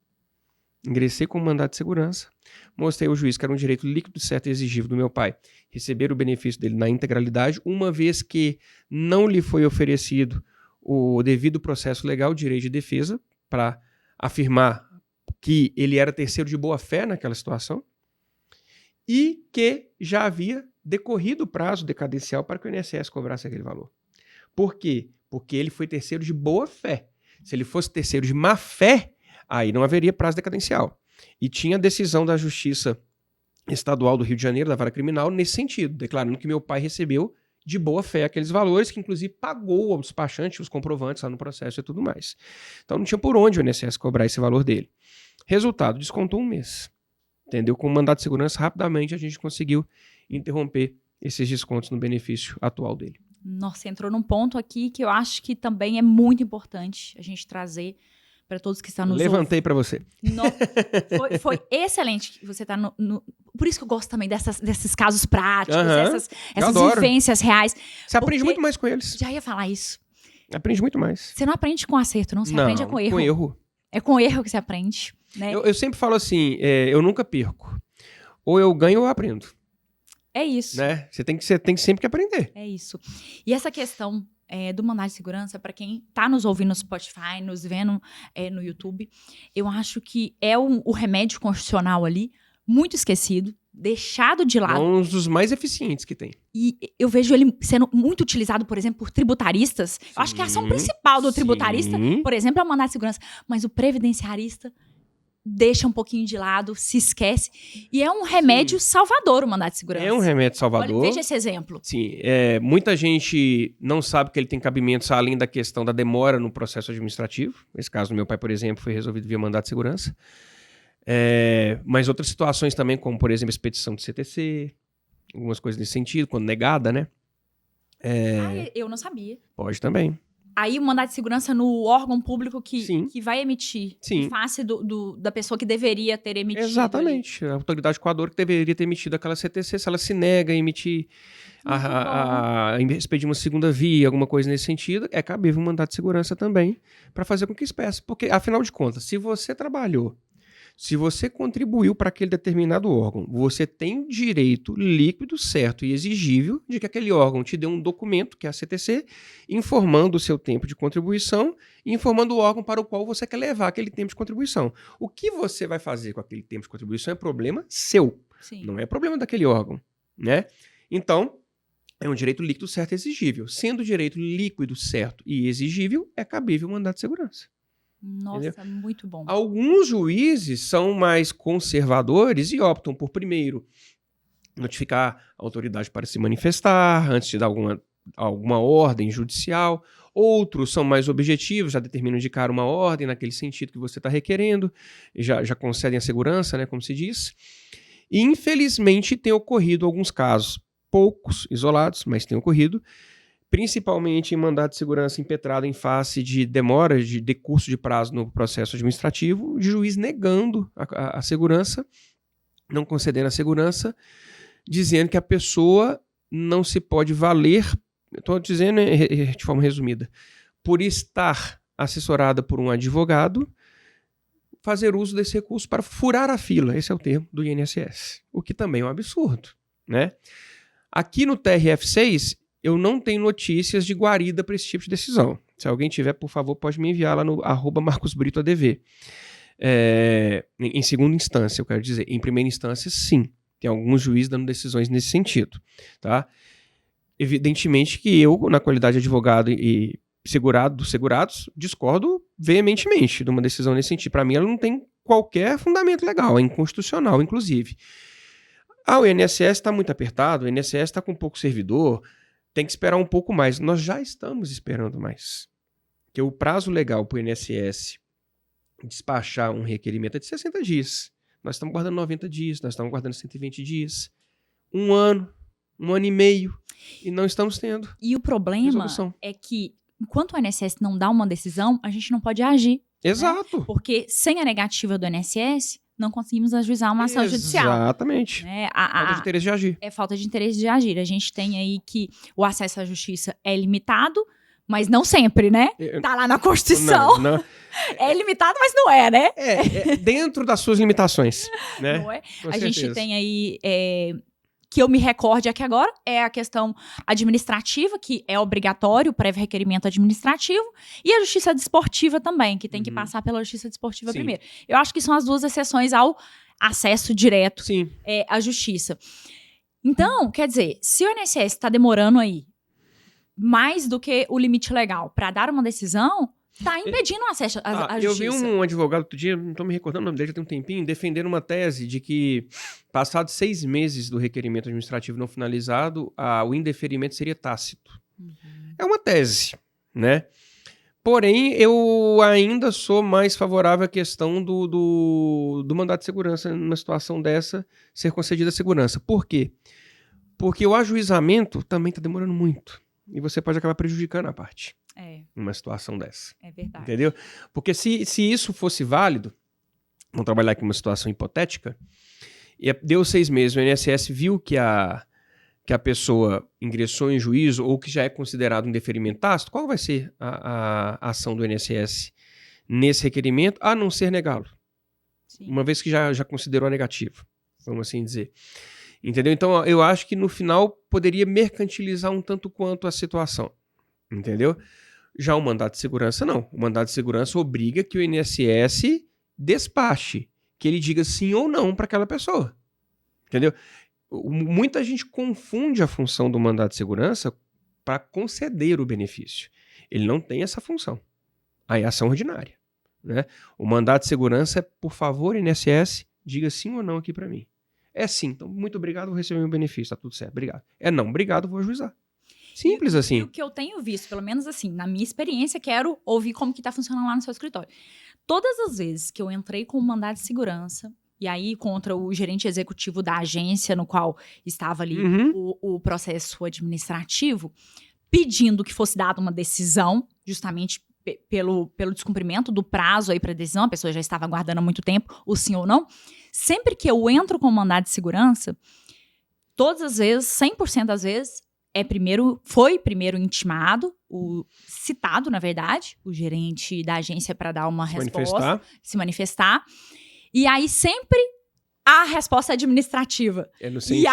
Ingressei com mandato de segurança, mostrei ao juiz que era um direito líquido, certo e exigível do meu pai receber o benefício dele na integralidade, uma vez que não lhe foi oferecido o devido processo legal, direito de defesa, para afirmar que ele era terceiro de boa-fé naquela situação e que já havia decorrido o prazo decadencial para que o INSS cobrasse aquele valor. Por quê? Porque ele foi terceiro de boa-fé. Se ele fosse terceiro de má-fé, aí não haveria prazo decadencial. E tinha decisão da Justiça Estadual do Rio de Janeiro, da Vara Criminal, nesse sentido, declarando que meu pai recebeu de boa-fé aqueles valores, que inclusive pagou ao despachante os comprovantes lá no processo e tudo mais. Então não tinha por onde o INSS cobrar esse valor dele. Resultado, descontou um mês. Entendeu? Com o mandato de segurança, rapidamente a gente conseguiu interromper esses descontos no benefício atual dele. Nossa, entrou num ponto aqui que eu acho que também é muito importante a gente trazer para todos que estão nos ouvindo. Levantei para você. Foi excelente que você está Por isso que eu gosto também desses casos práticos, essas vivências reais. Você aprende muito mais com eles. Já ia falar isso. Aprende muito mais. Você não aprende com acerto, não. Você aprende com erro. Com erro. É com erro que você aprende. Né? Eu sempre falo assim, eu nunca perco. Ou eu ganho ou eu aprendo. É isso. Né? Você tem sempre que aprender. É isso. E essa questão do mandado de segurança, para quem está nos ouvindo no Spotify, nos vendo no YouTube, eu acho que é o remédio constitucional ali, muito esquecido, deixado de lado. É um dos mais eficientes que tem. E eu vejo ele sendo muito utilizado, por exemplo, por tributaristas. Sim, eu acho que a ação principal do tributarista, por exemplo, é o mandado de segurança. Mas o previdenciarista deixa um pouquinho de lado, se esquece. E é um remédio salvador o mandado de segurança. É um remédio salvador. Olha, veja esse exemplo. Sim, muita gente não sabe que ele tem cabimentos além da questão da demora no processo administrativo. Esse caso do meu pai, por exemplo, foi resolvido via mandado de segurança. Mas outras situações também, como, por exemplo, expedição de CTC, algumas coisas nesse sentido, quando negada, né? Eu não sabia. Pode também. Aí o mandado de segurança no órgão público que vai emitir, em face da pessoa que deveria ter emitido. Exatamente. A autoridade coadora que deveria ter emitido aquela CTC, se ela se nega a emitir, a expedir uma segunda via, alguma coisa nesse sentido, é cabível um mandado de segurança também para fazer com que isso peça. Porque, afinal de contas, se você trabalhou, se você contribuiu para aquele determinado órgão, você tem o direito líquido, certo e exigível de que aquele órgão te dê um documento, que é a CTC, informando o seu tempo de contribuição e informando o órgão para o qual você quer levar aquele tempo de contribuição. O que você vai fazer com aquele tempo de contribuição é problema seu, não é problema daquele órgão, né? Então, é um direito líquido, certo e exigível. Sendo direito líquido, certo e exigível, é cabível o mandado de segurança. Nossa, entendeu? Muito bom. Alguns juízes são mais conservadores e optam por, primeiro, notificar a autoridade para se manifestar antes de dar alguma ordem judicial. Outros são mais objetivos, já determinam de cara uma ordem naquele sentido que você está requerendo, já concedem a segurança, né, como se diz. E, infelizmente, tem ocorrido alguns casos, poucos, isolados, mas tem ocorrido, principalmente em mandado de segurança impetrado em face de demora de decurso de prazo no processo administrativo, de juiz negando a segurança, não concedendo a segurança, dizendo que a pessoa não se pode valer, estou dizendo de forma resumida, por estar assessorada por um advogado, fazer uso desse recurso para furar a fila, esse é o termo do INSS, o que também é um absurdo, né? Aqui no TRF6, eu não tenho notícias de guarida para esse tipo de decisão. Se alguém tiver, por favor, pode me enviar lá no @MarcosBritoADV. Em segunda instância, eu quero dizer. Em primeira instância, sim. Tem alguns juízes dando decisões nesse sentido, tá? Evidentemente que eu, na qualidade de advogado e segurado dos segurados, discordo veementemente de uma decisão nesse sentido. Para mim, ela não tem qualquer fundamento legal, é inconstitucional, inclusive. O INSS está muito apertado, o INSS está com pouco servidor, tem que esperar um pouco mais. Nós já estamos esperando mais. Porque o prazo legal para o INSS despachar um requerimento é de 60 dias. Nós estamos guardando 90 dias, nós estamos guardando 120 dias. 1 ano, 1 ano e meio, e não estamos tendo. E o problema resolução. É que, enquanto o INSS não dá uma decisão, a gente não pode agir. Exato. Né? Porque sem a negativa do INSS, não conseguimos ajuizar uma ação judicial. Exatamente. Né? Falta de interesse de agir. É falta de interesse de agir. A gente tem aí que o acesso à justiça é limitado, mas não sempre, né? Tá lá na Constituição. Não. É limitado, mas não é, né? É dentro das suas limitações, né? Não é? Com a certeza. gente tem aí, que eu me recorde aqui agora, é a questão administrativa, que é obrigatório, o prévio requerimento administrativo, e a justiça desportiva também, que tem que passar pela justiça desportiva Sim. primeiro. Eu acho que são as duas exceções ao acesso direto Sim. à justiça. Então, quer dizer, se o INSS está demorando aí mais do que o limite legal para dar uma decisão, está impedindo o acesso à Eu justiça. vi um advogado outro dia, não estou me recordando o nome dele, já tem um tempinho, defendendo uma tese de que, passados 6 meses do requerimento administrativo não finalizado, o indeferimento seria tácito. É uma tese, né? Porém, eu ainda sou mais favorável à questão do mandato de segurança, numa situação dessa, ser concedida a segurança. Por quê? Porque o ajuizamento também está demorando muito. E você pode acabar prejudicando a parte. Numa situação dessa. É verdade. Entendeu? Porque se isso fosse válido, vamos trabalhar aqui uma situação hipotética, e deu 6 meses, o INSS viu que a pessoa ingressou em juízo ou que já é considerado um deferimento tácito, qual vai ser a ação do INSS nesse requerimento, a não ser negá-lo? Sim. Uma vez que já considerou negativo, vamos assim dizer. Entendeu? Então, eu acho que no final poderia mercantilizar um tanto quanto a situação. Entendeu? Já o mandato de segurança, não. O mandato de segurança obriga que o INSS despache, que ele diga sim ou não para aquela pessoa. Entendeu? Muita gente confunde a função do mandato de segurança para conceder o benefício. Ele não tem essa função. Aí é ação ordinária. Né? O mandato de segurança é, por favor, INSS, diga sim ou não aqui para mim. É sim, então muito obrigado, vou receber meu benefício, tá tudo certo, obrigado. É não, obrigado, vou ajuizar. Simples assim. E o que eu tenho visto, pelo menos assim, na minha experiência, quero ouvir como que tá funcionando lá no seu escritório. Todas as vezes que eu entrei com o mandado de segurança, e aí contra o gerente executivo da agência no qual estava ali o processo administrativo, pedindo que fosse dada uma decisão, justamente pelo descumprimento do prazo aí para decisão, a pessoa já estava aguardando há muito tempo, o sim ou não. Sempre que eu entro com o mandado de segurança, todas as vezes, 100% das vezes, foi primeiro intimado, citado, na verdade, o gerente da agência para dar uma resposta, se manifestar. E aí sempre a resposta administrativa. No sentido... E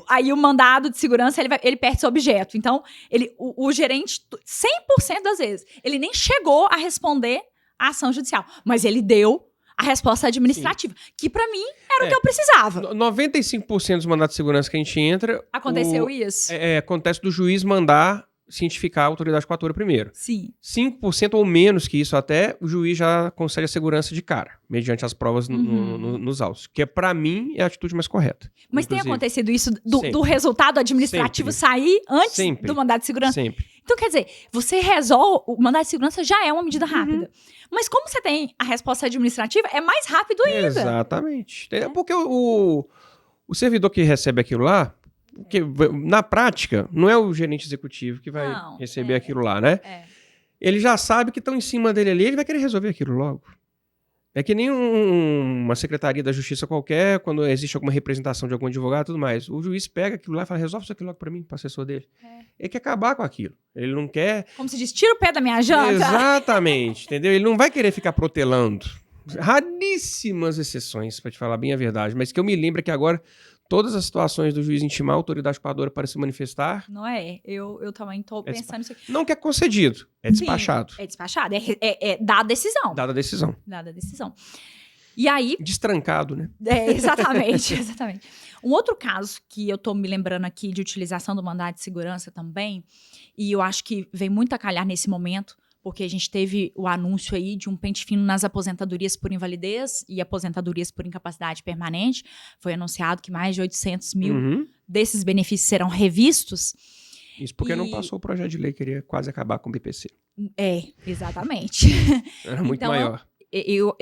aí o mandado de segurança, ele perde seu objeto. Então, o gerente, 100% das vezes, ele nem chegou a responder a ação judicial, mas ele deu a resposta administrativa, que pra mim era o que eu precisava. 95% dos mandatos de segurança que a gente entra... Aconteceu isso? Acontece do juiz mandar cientificar a autoridade coatora primeiro. Sim. 5% ou menos que isso até, o juiz já concede a segurança de cara, mediante as provas nos autos. Que pra mim é a atitude mais correta. Mas inclusive. Tem acontecido isso do resultado administrativo sair antes do mandado de segurança? Sempre. Então, quer dizer, você resolve, o mandado de segurança já é uma medida rápida. Mas como você tem a resposta administrativa, é mais rápido ainda. Exatamente. Porque o servidor que recebe aquilo lá, porque, na prática, não é o gerente executivo que vai receber aquilo lá, né? Ele já sabe que estão em cima dele ali, ele vai querer resolver aquilo logo. É que nem uma secretaria da justiça qualquer, quando existe alguma representação de algum advogado e tudo mais. O juiz pega aquilo lá e fala, resolve isso aqui logo pra mim, pro assessor dele. Ele quer acabar com aquilo. Ele não quer... Como se diz, tira o pé da minha janta. Exatamente, entendeu? Ele não vai querer ficar protelando. Raríssimas exceções, pra te falar bem a verdade. Mas que eu me lembro que agora... Todas as situações do juiz intimar a autoridade coadora para se manifestar... Não é? Eu também tô pensando nisso aqui. Não que é concedido, é despachado. Sim, é despachado, é dada a decisão. Dada a decisão. Dada a decisão. E aí... Destrancado, né? Exatamente, exatamente. Um outro caso que eu tô me lembrando aqui de utilização do mandado de segurança também, e eu acho que vem muito a calhar nesse momento, porque a gente teve o anúncio aí de um pente fino nas aposentadorias por invalidez e aposentadorias por incapacidade permanente. Foi anunciado que mais de 800 mil desses benefícios serão revistos. Isso porque não passou o projeto de lei, queria quase acabar com o BPC. Exatamente. Era muito maior. Eu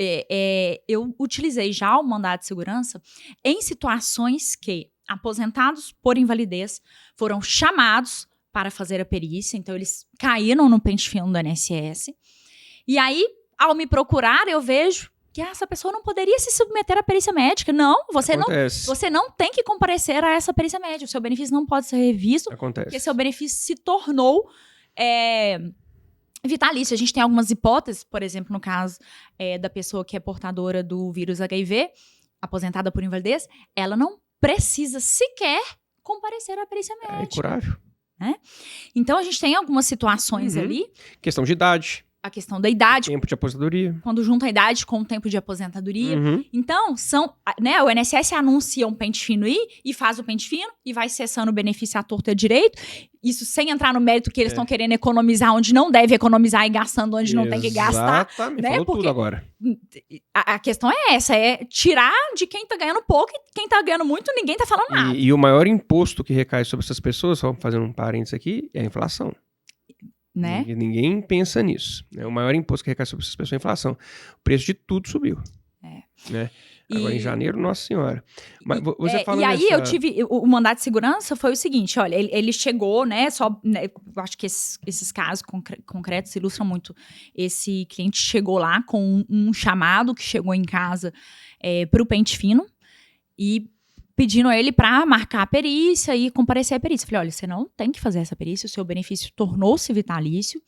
utilizei já o mandado de segurança em situações que aposentados por invalidez foram chamados para fazer a perícia, então eles caíram no pente fino do INSS. E aí, ao me procurar, eu vejo que essa pessoa não poderia se submeter à perícia médica. Não, você não tem que comparecer a essa perícia médica. O seu benefício não pode ser revisto, porque seu benefício se tornou vitalício. A gente tem algumas hipóteses, por exemplo, no caso da pessoa que é portadora do vírus HIV, aposentada por invalidez, ela não precisa sequer comparecer à perícia médica. É incurável. Né? Então, a gente tem algumas situações ali. Questão de idade. A questão da idade. Tempo de aposentadoria. Quando junta a idade com o tempo de aposentadoria. Então, o INSS anuncia um pente fino aí e faz o pente fino e vai cessando o benefício à torta e à direito. Isso sem entrar no mérito que eles estão querendo economizar onde não deve economizar e gastando onde não tem que gastar. Exatamente, né? Falou Porque tudo agora. A questão é essa, é tirar de quem tá ganhando pouco e quem tá ganhando muito, ninguém tá falando nada. E o maior imposto que recai sobre essas pessoas, só fazendo um parênteses aqui, é a inflação. Né? Ninguém pensa nisso. Né? O maior imposto que recai sobre essas pessoas é a inflação. O preço de tudo subiu. Né? Agora, em janeiro, nossa senhora. Mas você falando eu tive... O mandado de segurança foi o seguinte, olha, ele chegou, né, eu acho que esses casos concretos ilustram muito. Esse cliente chegou lá com um chamado que chegou em casa para o pente fino e pedindo a ele para marcar a perícia e comparecer à perícia. Falei, olha, você não tem que fazer essa perícia, o seu benefício tornou-se vitalício.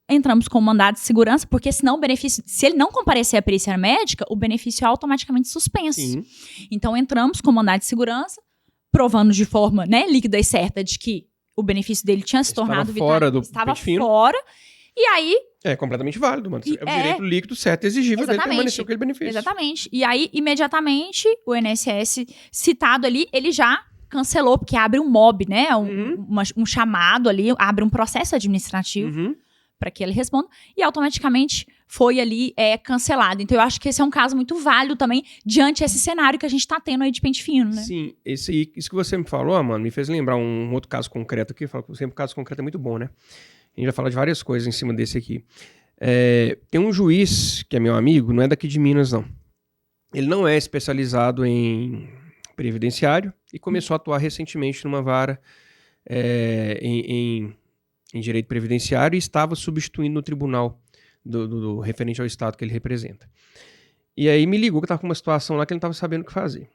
Entramos com o mandado de segurança, porque senão o benefício, se ele não comparecer à perícia médica, o benefício é automaticamente suspenso. Sim. Então, entramos com o mandado de segurança, provando de forma líquida e certa de que o benefício dele tinha se tornado vitalício. Estava fora. E aí... É completamente válido, mano. É o direito líquido certo exigível dele permanecer com aquele benefício. Exatamente. E aí, imediatamente, o INSS citado ali, ele já cancelou, porque abre um MOB, né? Um chamado ali, abre um processo administrativo para que ele responda. E automaticamente foi ali cancelado. Então, eu acho que esse é um caso muito válido também, diante desse cenário que a gente está tendo aí de pente fino, né? Sim. Isso que você me falou, mano, me fez lembrar um outro caso concreto aqui. Eu falo que sempre caso concreto é muito bom, né? A gente vai falar de várias coisas em cima desse aqui. Tem um juiz, que é meu amigo, não é daqui de Minas, não. Ele não é especializado em previdenciário e começou a atuar recentemente numa vara em direito previdenciário e estava substituindo no tribunal do referente ao estado que ele representa. E aí me ligou que estava com uma situação lá que ele não estava sabendo o que fazer.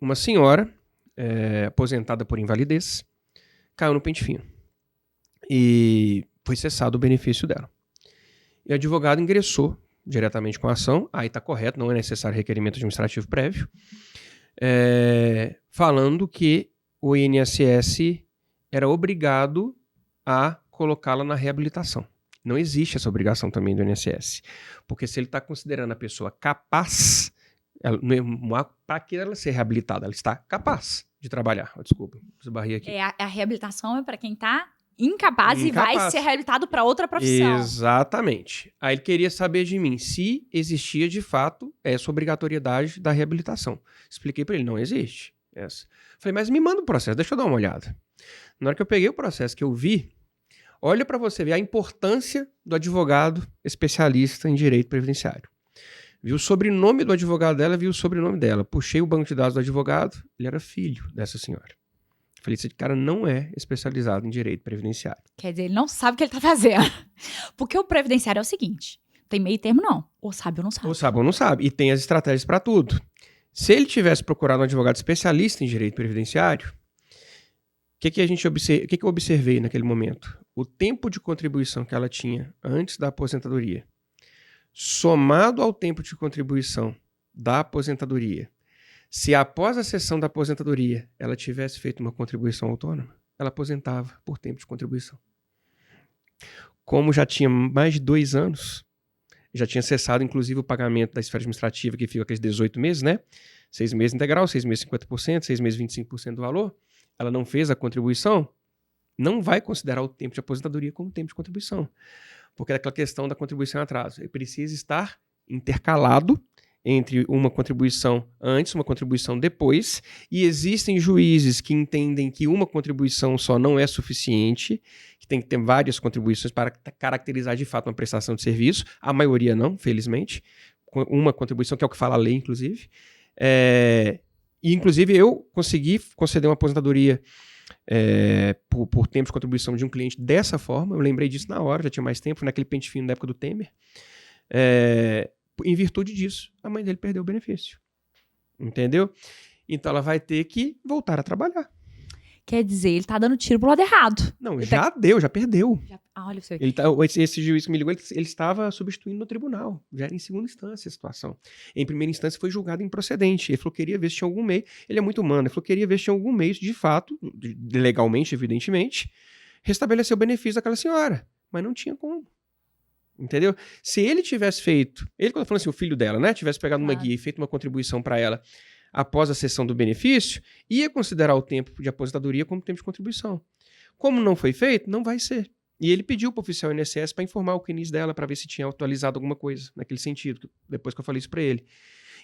Uma senhora, aposentada por invalidez, caiu no pente fino. E foi cessado o benefício dela. E o advogado ingressou diretamente com a ação, aí está correto, não é necessário requerimento administrativo prévio, falando que o INSS era obrigado a colocá-la na reabilitação. Não existe essa obrigação também do INSS, porque se ele está considerando a pessoa capaz, para que ela ser reabilitada, ela está capaz de trabalhar. Desculpa, esbarrei aqui. A reabilitação é para quem está incapaz e vai ser reabilitado para outra profissão. Exatamente. Aí ele queria saber de mim se existia de fato essa obrigatoriedade da reabilitação. Expliquei para ele, não existe. Falei, mas me manda o processo, deixa eu dar uma olhada. Na hora que eu peguei o processo que eu vi, olha para você ver a importância do advogado especialista em direito previdenciário. Vi o sobrenome do advogado dela, vi o sobrenome dela. Puxei o banco de dados do advogado, ele era filho dessa senhora. Falei, esse cara não é especializado em direito previdenciário. Quer dizer, ele não sabe o que ele tá fazendo. Porque o previdenciário é o seguinte, tem meio termo não, ou sabe ou não sabe. Ou sabe ou não sabe, e tem as estratégias para tudo. Se ele tivesse procurado um advogado especialista em direito previdenciário, o que eu observei naquele momento? O tempo de contribuição que ela tinha antes da aposentadoria, somado ao tempo de contribuição da aposentadoria, se após a cessão da aposentadoria ela tivesse feito uma contribuição autônoma, ela aposentava por tempo de contribuição. Como já tinha mais de 2 anos, Já tinha cessado, inclusive, o pagamento da esfera administrativa, que fica aqueles 18 meses, né? 6 meses integral, 6 meses 50%, 6 meses 25% do valor. Ela não fez a contribuição, não vai considerar o tempo de aposentadoria como tempo de contribuição. Porque é aquela questão da contribuição em atraso. Ele precisa estar intercalado entre uma contribuição antes, uma contribuição depois, e existem juízes que entendem que uma contribuição só não é suficiente, que tem que ter várias contribuições para caracterizar de fato uma prestação de serviço. A maioria não, felizmente. Uma contribuição, que é o que fala a lei, inclusive. E, inclusive, eu consegui conceder uma aposentadoria por tempo de contribuição de um cliente dessa forma. Eu lembrei disso na hora, já tinha mais tempo, naquele pente fino da época do Temer. Em virtude disso, a mãe dele perdeu o benefício. Entendeu? Então ela vai ter que voltar a trabalhar. Quer dizer, ele tá dando tiro pro lado errado. Não, já perdeu. Olha isso aí. Esse juiz que me ligou, ele estava substituindo no tribunal. Já era em segunda instância a situação. Em primeira instância foi julgado improcedente. Ele falou que queria ver se tinha algum meio. Ele é muito humano. Ele falou que queria ver se tinha algum meio, de fato, legalmente, evidentemente, restabelecer o benefício daquela senhora. Mas não tinha como. Entendeu? Se ele tivesse feito... Ele, quando falou assim, o filho dela, né? Tivesse pegado uma guia e feito uma contribuição para ela após a cessão do benefício, ia considerar o tempo de aposentadoria como tempo de contribuição. Como não foi feito, não vai ser. E ele pediu para o oficial INSS para informar o CNIS dela para ver se tinha atualizado alguma coisa naquele sentido, depois que eu falei isso para ele.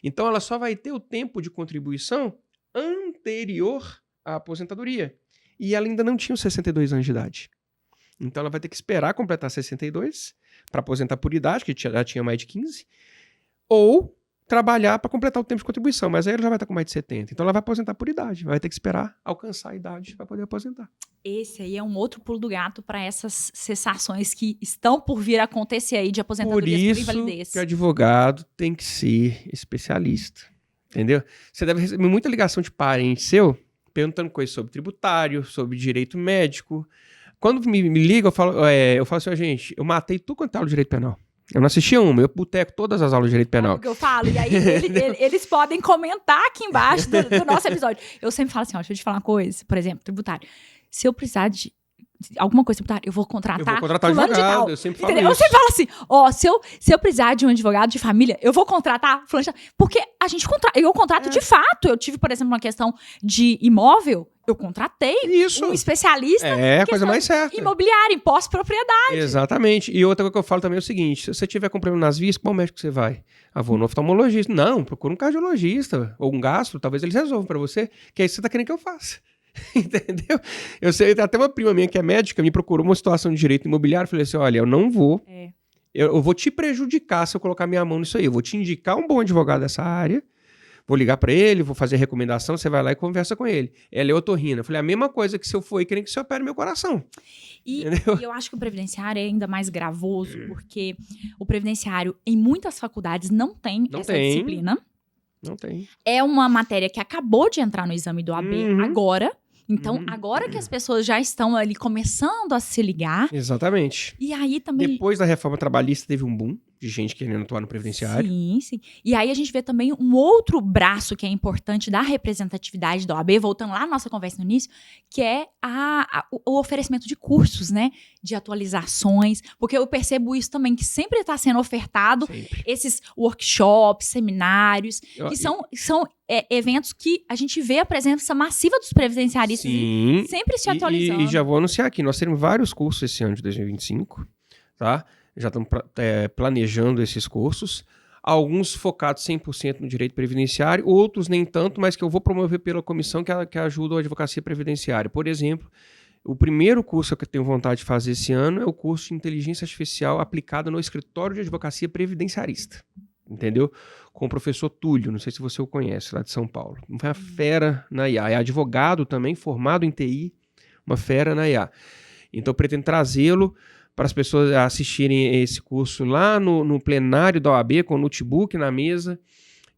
Então ela só vai ter o tempo de contribuição anterior à aposentadoria. E ela ainda não tinha os 62 anos de idade. Então ela vai ter que esperar completar 62 para aposentar por idade, que já tinha mais de 15, ou trabalhar para completar o tempo de contribuição, mas aí ela já vai estar com mais de 70. Então ela vai aposentar por idade, vai ter que esperar alcançar a idade para poder aposentar. Esse aí é um outro pulo do gato para essas cessações que estão por vir a acontecer aí de aposentadorias por invalidez. Por isso que o advogado tem que ser especialista, entendeu? Você deve receber muita ligação de parente seu perguntando coisas sobre tributário, sobre direito médico. Quando me liga, eu falo assim, gente, eu matei tudo quanto é aula de direito penal. Eu não assistia uma, eu boteco todas as aulas de direito penal. É o que eu falo, e aí eles podem comentar aqui embaixo do nosso episódio. Eu sempre falo assim, deixa eu te falar uma coisa, por exemplo, tributário. Se eu precisar de alguma coisa tributária, eu vou contratar advogado, eu sempre falo isso. Eu sempre falo assim, se eu precisar de um advogado de família, eu vou contratar fulano de tal. Porque eu contrato de fato. Eu tive, por exemplo, uma questão de imóvel, eu contratei um especialista a coisa mais certa. Imobiliária, imposto de propriedade. Exatamente. E outra coisa que eu falo também é o seguinte, se você tiver com problema nas vias, qual médico você vai? Vou no oftalmologista. Não, procura um cardiologista ou um gastro, talvez eles resolvam pra você, que é isso que você tá querendo que eu faça. Entendeu? Eu sei, até uma prima minha que é médica me procurou uma situação de direito imobiliário. Falei assim: olha, eu não vou. Eu vou te prejudicar se eu colocar minha mão nisso aí. Eu vou te indicar um bom advogado dessa área. Vou ligar pra ele, vou fazer recomendação. Você vai lá e conversa com ele. Ela é otorrina. Eu falei: a mesma coisa que se eu for aí, querendo que você opere meu coração. E eu acho que o previdenciário é ainda mais gravoso, porque o previdenciário, em muitas faculdades, não tem essa disciplina. Não tem. É uma matéria que acabou de entrar no exame do AB agora. Então, agora que as pessoas já estão ali começando a se ligar. Exatamente. E aí também... Depois da reforma trabalhista, teve um boom de gente querendo atuar no previdenciário. Sim. E aí a gente vê também um outro braço que é importante da representatividade da OAB, voltando lá na nossa conversa no início, que é o oferecimento de cursos, né? De atualizações. Porque eu percebo isso também, que sempre está sendo ofertado esses workshops, seminários, que são eventos que a gente vê a presença massiva dos previdenciaristas sempre se atualizando. E já vou anunciar aqui, nós teremos vários cursos esse ano de 2025, tá? Já estamos planejando esses cursos. Alguns focados 100% no direito previdenciário, outros nem tanto, mas que eu vou promover pela comissão que ajuda a advocacia previdenciária. Por exemplo, o primeiro curso que eu tenho vontade de fazer esse ano é o curso de inteligência artificial aplicada no escritório de advocacia previdenciarista. Entendeu? Com o professor Túlio, não sei se você o conhece, lá de São Paulo. Foi uma fera na IA. É advogado também, formado em TI, uma fera na IA. Então, eu pretendo trazê-lo para as pessoas assistirem esse curso lá no plenário da OAB, com o notebook na mesa,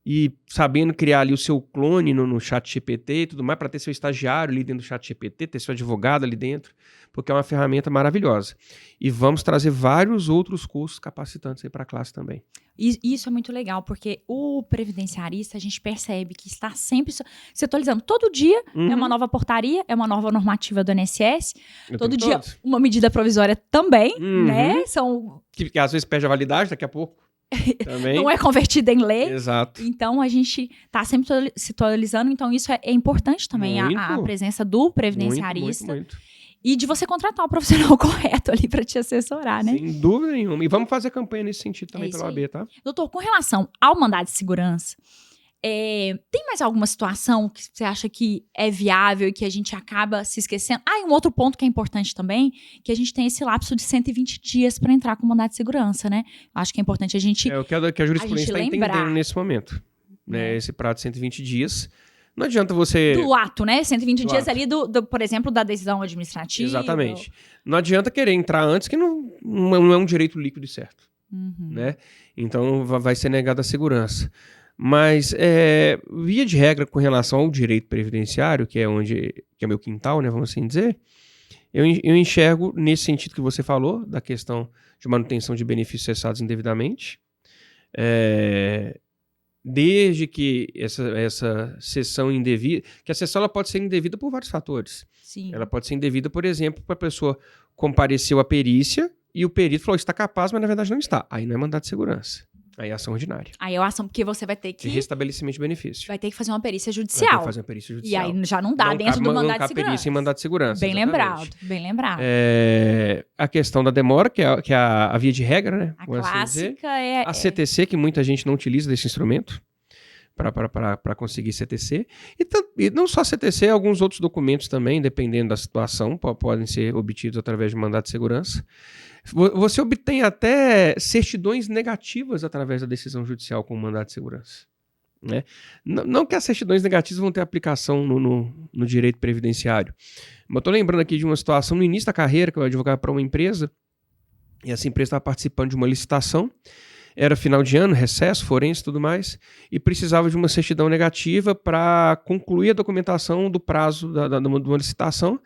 e sabendo criar ali o seu clone no chat GPT e tudo mais, para ter seu estagiário ali dentro do chat GPT, ter seu advogado ali dentro, porque é uma ferramenta maravilhosa. E vamos trazer vários outros cursos capacitantes aí para a classe também. Isso é muito legal, porque o previdenciarista, a gente percebe que está sempre se atualizando. Todo dia é uma nova portaria, é uma nova normativa do INSS. Todo dia uma medida provisória também, né? Que às vezes perde a validade daqui a pouco. Também. não é convertida em lei. Exato. Então, a gente está sempre se atualizando. Então, isso é importante também, a presença do previdenciarista. Muito. E de você contratar o profissional correto ali para te assessorar, né? Sem dúvida nenhuma. E vamos fazer campanha nesse sentido também pela OAB, tá? Doutor, com relação ao mandado de segurança, tem mais alguma situação que você acha que é viável e que a gente acaba se esquecendo? E um outro ponto que é importante também, que a gente tem esse lapso de 120 dias para entrar com o mandado de segurança, né? Acho que é importante a gente É o que a jurisprudência está entendendo nesse momento. Né? Esse prazo de 120 dias. Não adianta você... Do ato, né? 120 dias ato. Ali, por exemplo, da decisão administrativa. Exatamente. Não adianta querer entrar antes, que não é um direito líquido e certo. Né? Então, vai ser negada a segurança. Mas, via de regra, com relação ao direito previdenciário, que é meu quintal, né, vamos assim dizer, eu enxergo nesse sentido que você falou, da questão de manutenção de benefícios cessados indevidamente, desde que essa cessão indevida, que a cessão ela pode ser indevida por vários fatores. Sim. Ela pode ser indevida, por exemplo, para a pessoa compareceu à perícia e o perito falou está capaz, mas na verdade não está. Aí não é mandado de segurança. Aí é ação ordinária. Aí é a ação porque você vai ter que... De restabelecimento de benefício. Vai ter que fazer uma perícia judicial. Vai ter que fazer uma perícia judicial. E aí já não dá dentro do mandado de segurança. Perícia em mandado de segurança. Bem lembrado, bem lembrado. A questão da demora, que é a via de regra, né? A clássica é... A CTC, que muita gente não utiliza desse instrumento para conseguir CTC. E não só CTC, alguns outros documentos também, dependendo da situação, podem ser obtidos através de mandado de segurança. Você obtém até certidões negativas através da decisão judicial com mandado de segurança. Né? Não que as certidões negativas vão ter aplicação no direito previdenciário. Mas eu estou lembrando aqui de uma situação no início da carreira, que eu advogava para uma empresa, e essa empresa estava participando de uma licitação, era final de ano, recesso, forense e tudo mais, e precisava de uma certidão negativa para concluir a documentação do prazo de uma licitação.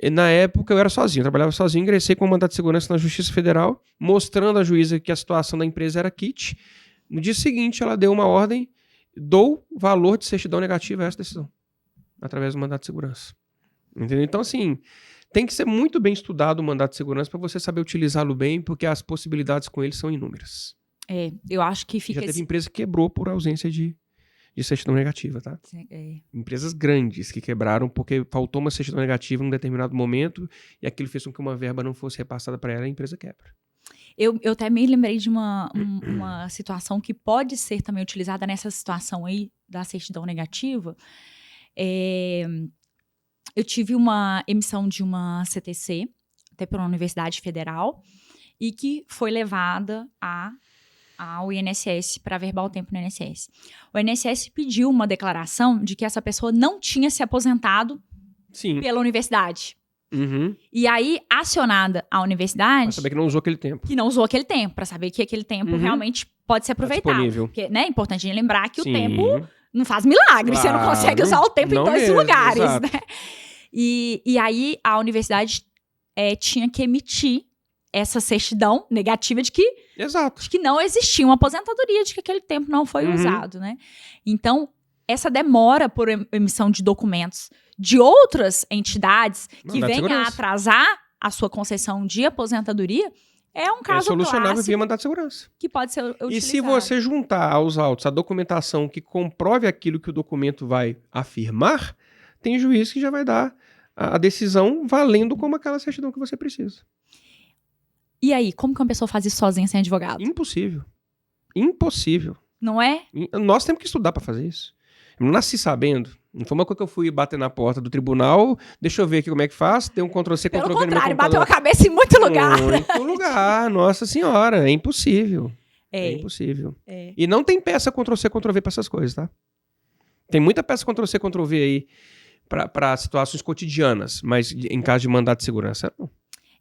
E na época eu era sozinho, trabalhava sozinho, ingressei com um mandado de segurança na Justiça Federal, mostrando à juíza que a situação da empresa era quite. No dia seguinte ela deu uma ordem, dou valor de certidão negativa a essa decisão, através do mandado de segurança. Entendeu? Então assim, tem que ser muito bem estudado o mandado de segurança para você saber utilizá-lo bem, porque as possibilidades com ele são inúmeras. Eu acho que fica... Já teve empresa que quebrou por ausência de certidão negativa, tá? Empresas grandes que quebraram porque faltou uma certidão negativa em um determinado momento e aquilo fez com que uma verba não fosse repassada para ela e a empresa quebra. Eu até me lembrei de uma situação que pode ser também utilizada nessa situação aí da certidão negativa. Eu tive uma emissão de uma CTC, até por uma universidade federal, e que foi levada ao INSS para verbal o tempo no INSS. O INSS pediu uma declaração de que essa pessoa não tinha se aposentado pela universidade. E aí, acionada a universidade... Para saber que não usou aquele tempo. Para saber que aquele tempo realmente pode ser aproveitado. Tá disponível. Porque, né, é importante a gente lembrar que o tempo não faz milagre. Claro, você não consegue usar o tempo em dois lugares, exato. Né? E aí, a universidade tinha que emitir essa certidão negativa de que, exato, de que não existia uma aposentadoria, de que aquele tempo não foi usado, né? Então, essa demora por emissão de documentos de outras entidades que venham a atrasar a sua concessão de aposentadoria é um caso solucionável via mandado de segurança. Que pode ser utilizado. E se você juntar aos autos a documentação que comprove aquilo que o documento vai afirmar, tem juiz que já vai dar a decisão valendo como aquela certidão que você precisa. E aí, como que uma pessoa faz isso sozinha sem advogado? Impossível. Impossível. Não é? Nós temos que estudar para fazer isso. Eu não nasci sabendo. Não foi uma coisa que eu fui bater na porta do tribunal, deixa eu ver aqui como é que faz, tem um Ctrl-C, Ctrl-V no meu computador. Pelo contrário, bateu a cabeça em muito lugar. Muito lugar, nossa senhora, é impossível. É impossível. E não tem peça Ctrl-C, Ctrl-V para essas coisas, tá? Tem muita peça Ctrl-C, Ctrl-V aí para situações cotidianas, mas em caso de mandado de segurança, não.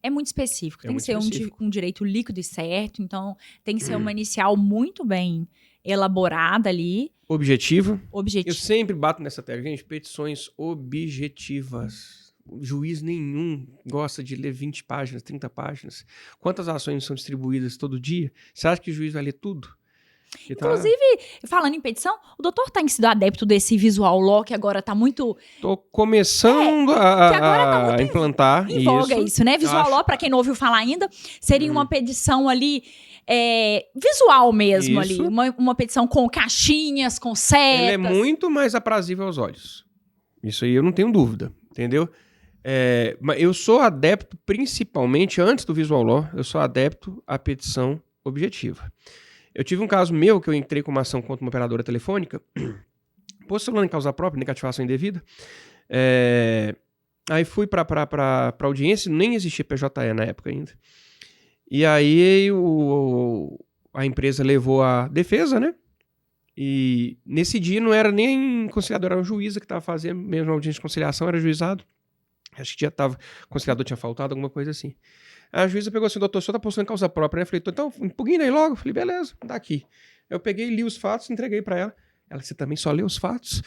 É muito específico. Tem que ser um direito líquido e certo. Então, tem que ser uma inicial muito bem elaborada ali. Objetivo. Eu sempre bato nessa tecla. Gente, petições objetivas. Juiz nenhum gosta de ler 20 páginas, 30 páginas. Quantas ações são distribuídas todo dia? Você acha que o juiz vai ler tudo? Inclusive, falando em petição, o doutor tem sido adepto desse visual law, que agora tá muito... Tô começando a implantar em voga isso, né? Visual law, para quem não ouviu falar ainda, seria uma petição ali visual mesmo ali. Uma petição com caixinhas, com setas. Ele é muito mais aprazível aos olhos. Isso aí eu não tenho dúvida, entendeu? Mas eu sou adepto, principalmente, antes do visual law, eu sou adepto à petição objetiva. Eu tive um caso meu que eu entrei com uma ação contra uma operadora telefônica, postulando em causa própria, negativação indevida. Aí fui para audiência, nem existia PJE na época ainda. E aí a empresa levou a defesa, né? E nesse dia não era nem conciliador, era um juíza que estava fazendo mesmo a audiência de conciliação, era juizado. Acho que o conciliador tinha faltado, alguma coisa assim. A juíza pegou assim, doutor, o senhor tá postulando em causa própria, né? Eu falei, então, impugna aí logo. Eu falei, beleza, dá aqui. Eu peguei, li os fatos, entreguei pra ela. Ela, você também só lê os fatos?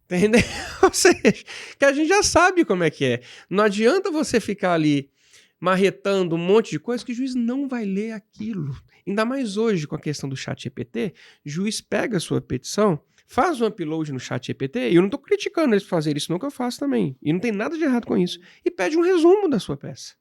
Entendeu? Ou seja, que a gente já sabe como é que é. Não adianta você ficar ali marretando um monte de coisa que o juiz não vai ler aquilo. Ainda mais hoje, com a questão do chat GPT, o juiz pega a sua petição, faz um upload no chat GPT, e eu não tô criticando eles fazer isso, não, que eu faço também. E não tem nada de errado com isso. E pede um resumo da sua peça.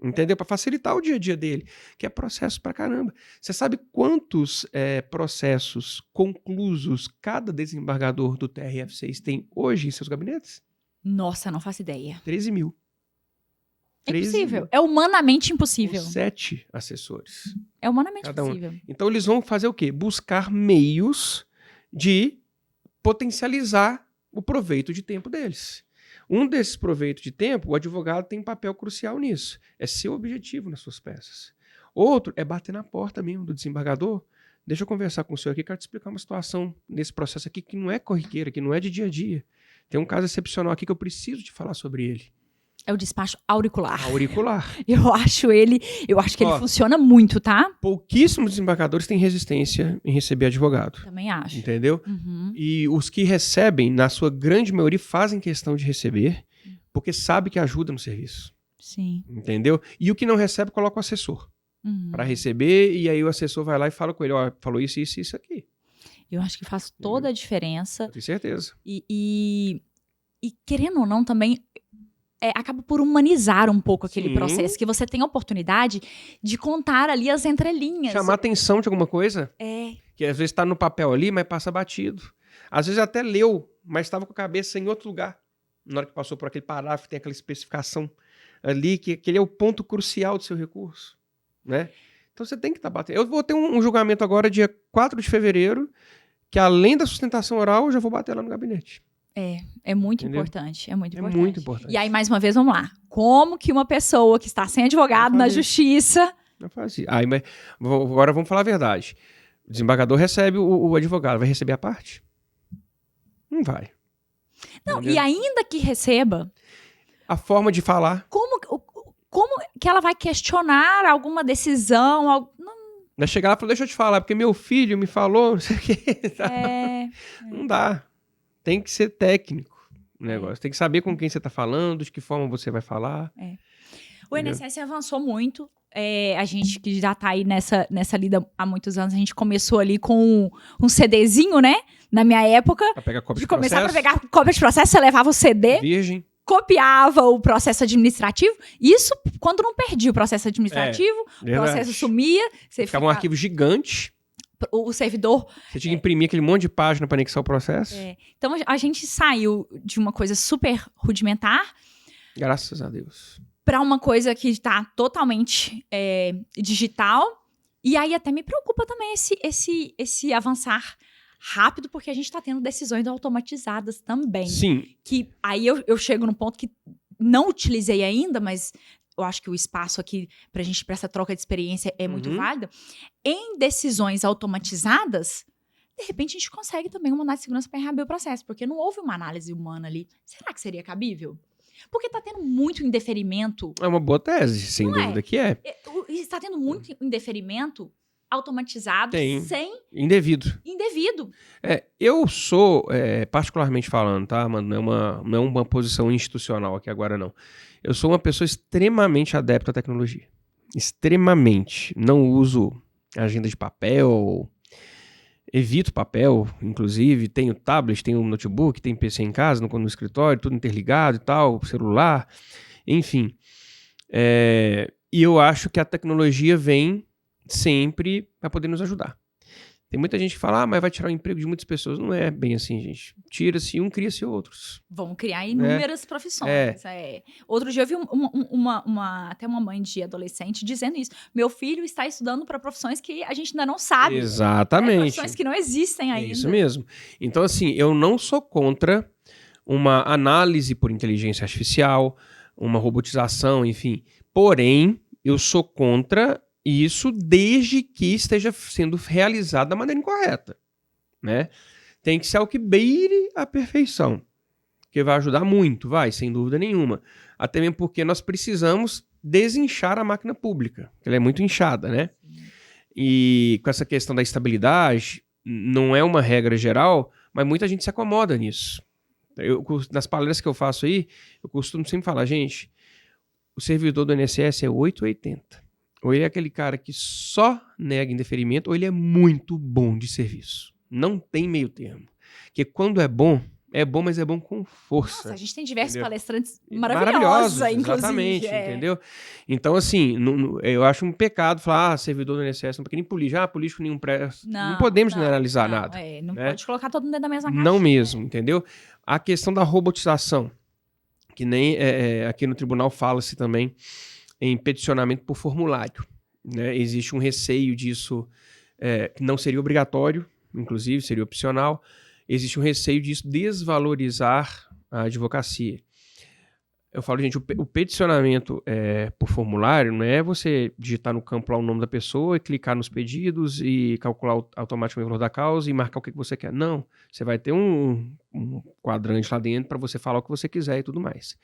Entendeu? Para facilitar o dia a dia dele, que é processo pra caramba. Você sabe quantos processos conclusos cada desembargador do TRF6 tem hoje em seus gabinetes? Nossa, não faço ideia. 13 mil. É impossível. É humanamente impossível. Com 7 assessores. É humanamente impossível. Então eles vão fazer o quê? Buscar meios de potencializar o proveito de tempo deles. Um desses proveitos de tempo, o advogado tem um papel crucial nisso. É ser objetivo nas suas peças. Outro é bater na porta mesmo do desembargador. Deixa eu conversar com o senhor aqui, quero te explicar uma situação nesse processo aqui que não é corriqueira, que não é de dia a dia. Tem um caso excepcional aqui que eu preciso te falar sobre ele. É o despacho auricular. Auricular. Eu acho que ele funciona muito, tá? Pouquíssimos desembargadores têm resistência em receber advogado. Também acho. Entendeu? Uhum. E os que recebem, na sua grande maioria, fazem questão de receber, porque sabe que ajuda no serviço. Sim. Entendeu? E o que não recebe, coloca o assessor para receber, e aí o assessor vai lá e fala com ele, ó, falou isso, isso e isso aqui. Eu acho que faz toda a diferença. Eu tenho certeza. E querendo ou não, também acaba por humanizar um pouco aquele processo, que você tem a oportunidade de contar ali as entrelinhas. Chamar atenção de alguma coisa. Que às vezes está no papel ali, mas passa batido. Às vezes até leu, mas estava com a cabeça em outro lugar. Na hora que passou por aquele parágrafo, tem aquela especificação ali, que ele é o ponto crucial do seu recurso. Né? Então você tem que estar batendo. Eu vou ter um julgamento agora, dia 4 de fevereiro, que além da sustentação oral, eu já vou bater lá no gabinete. É muito importante. É muito importante. E aí, mais uma vez, vamos lá. Como que uma pessoa que está sem advogado na justiça... Não faz isso. Mas agora vamos falar a verdade. O desembargador recebe o advogado. Vai receber a parte? Não vai. Não, entendeu? E ainda que receba... A forma de falar... Como que ela vai questionar alguma decisão? Vai chegar lá e falar, deixa eu te falar, porque meu filho me falou, não sei o quê. Não dá. Tem que ser técnico o negócio. Tem que saber com quem você está falando, de que forma você vai falar. O INSS avançou muito. A gente que já está aí nessa lida há muitos anos, a gente começou ali com um CDzinho, né? Na minha época. Pra pegar cópia de começar para pegar cópia de processo, você levava o CD. Virgem. Copiava o processo administrativo. Isso quando não perdia o processo administrativo. O processo sumia. Ficava um arquivo gigante. O servidor... Você tinha que imprimir aquele monte de página para anexar o processo. Então, a gente saiu de uma coisa super rudimentar... Graças a Deus. Para uma coisa que está totalmente digital. E aí até me preocupa também esse avançar rápido, porque a gente está tendo decisões automatizadas também. Sim. Que aí eu chego num ponto que não utilizei ainda, mas... eu acho que o espaço aqui pra gente, pra essa troca de experiência é muito válido. Em decisões automatizadas, de repente a gente consegue também um mandado de segurança para reabrir o processo, porque não houve uma análise humana ali. Será que seria cabível? Porque tá tendo muito indeferimento. É uma boa tese, sem dúvida que é. Está tendo muito indeferimento automatizado, sem... Indevido. Eu sou, particularmente falando, tá, mano? Não é uma posição institucional aqui agora, não. Eu sou uma pessoa extremamente adepta à tecnologia. Extremamente. Não uso agenda de papel. evito papel, inclusive, tenho tablet, tenho notebook, tenho PC em casa, no escritório, tudo interligado e tal, celular, enfim. E eu acho que a tecnologia vem sempre para poder nos ajudar. Tem muita gente que fala, mas vai tirar o emprego de muitas pessoas. Não é bem assim, gente. Tira-se um, cria-se outros. Vão criar inúmeras profissões. Outro dia eu vi até uma mãe de adolescente dizendo isso. Meu filho está estudando para profissões que a gente ainda não sabe. Exatamente. Profissões que não existem ainda. É isso mesmo. Então, assim, eu não sou contra uma análise por inteligência artificial, uma robotização, enfim. Porém, eu sou contra isso desde que esteja sendo realizado da maneira incorreta, né? Tem que ser algo que beire a perfeição, que vai ajudar muito, sem dúvida nenhuma. Até mesmo porque nós precisamos desinchar a máquina pública, que ela é muito inchada, né? E com essa questão da estabilidade, não é uma regra geral, mas muita gente se acomoda nisso. Nas palestras que eu faço aí, eu costumo sempre falar, gente, o servidor do INSS é 880. Ou ele é aquele cara que só nega indeferimento, ou ele é muito bom de serviço. Não tem meio termo. Porque quando é bom, mas é bom com força. Nossa, a gente tem diversos palestrantes maravilhosos, inclusive. Exatamente, entendeu? Então, assim, eu acho um pecado falar, servidor do INSS não é que nem político. Político nenhum presta. Não podemos generalizar nada. Não pode colocar todo mundo dentro da mesma caixa. Não mesmo, entendeu? A questão da robotização, que nem aqui no tribunal fala-se também em peticionamento por formulário, né? Existe um receio disso, que não seria obrigatório, inclusive seria opcional. Existe um receio disso desvalorizar a advocacia. Eu falo, gente, o peticionamento por formulário não é você digitar no campo lá o nome da pessoa e clicar nos pedidos e calcular automaticamente o valor da causa e marcar o que você quer. Não, você vai ter um quadrante lá dentro para você falar o que você quiser e tudo mais.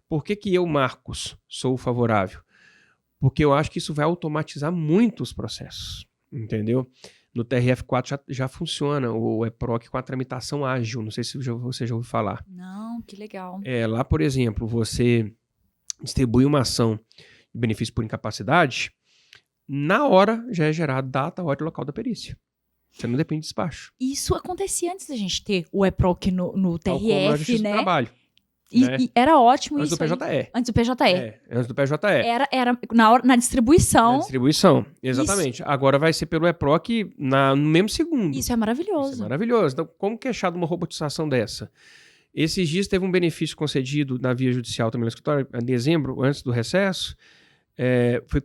Por que eu, Marcos, sou favorável? Porque eu acho que isso vai automatizar muito os processos, entendeu? No TRF4 já funciona o EPROC com a tramitação ágil, não sei se você já ouviu falar. Não, que legal. Lá, por exemplo, você distribui uma ação de benefício por incapacidade, na hora já é gerado data, hora e local da perícia. Você não depende de despacho. Isso acontecia antes da gente ter o EPROC no TRF, né? Trabalho. E era ótimo antes isso. Do PJE. Antes do PJE. Antes do PJE. Era na distribuição. Na distribuição, exatamente. Isso. Agora vai ser pelo EPROC no mesmo segundo. Isso é maravilhoso. Isso é maravilhoso. Então, como que é achado uma robotização dessa? Esses dias teve um benefício concedido na via judicial também no escritório, em dezembro, antes do recesso. Foi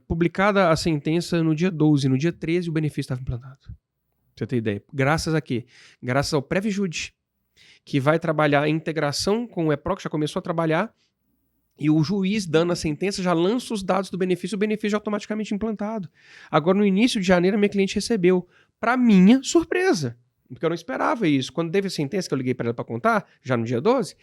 publicada a sentença no dia 12. No dia 13, o benefício estava implantado. Pra você ter ideia. Graças a quê? Graças ao Previjude, que vai trabalhar a integração com o EPROC, já começou a trabalhar, e o juiz, dando a sentença, já lança os dados do benefício, o benefício é automaticamente implantado. Agora, no início de janeiro, a minha cliente recebeu, para minha surpresa, porque eu não esperava isso. Quando teve a sentença, que eu liguei para ela para contar, já no dia 12,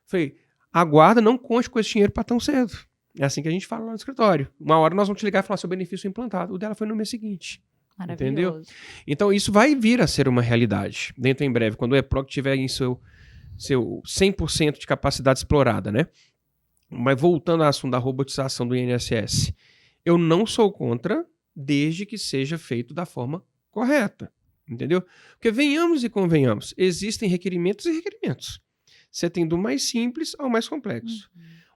falei, aguarda, não conte com esse dinheiro para tão cedo. É assim que a gente fala lá no escritório. Uma hora nós vamos te ligar e falar seu benefício implantado. O dela foi no mês seguinte. Maravilhoso. Entendeu? Então, isso vai vir a ser uma realidade dentro em breve, quando o EPROC tiver em seu 100% de capacidade explorada, né? Mas voltando ao assunto da robotização do INSS, eu não sou contra, desde que seja feito da forma correta, entendeu? Porque venhamos e convenhamos, existem requerimentos e requerimentos. Você tem do mais simples ao mais complexo.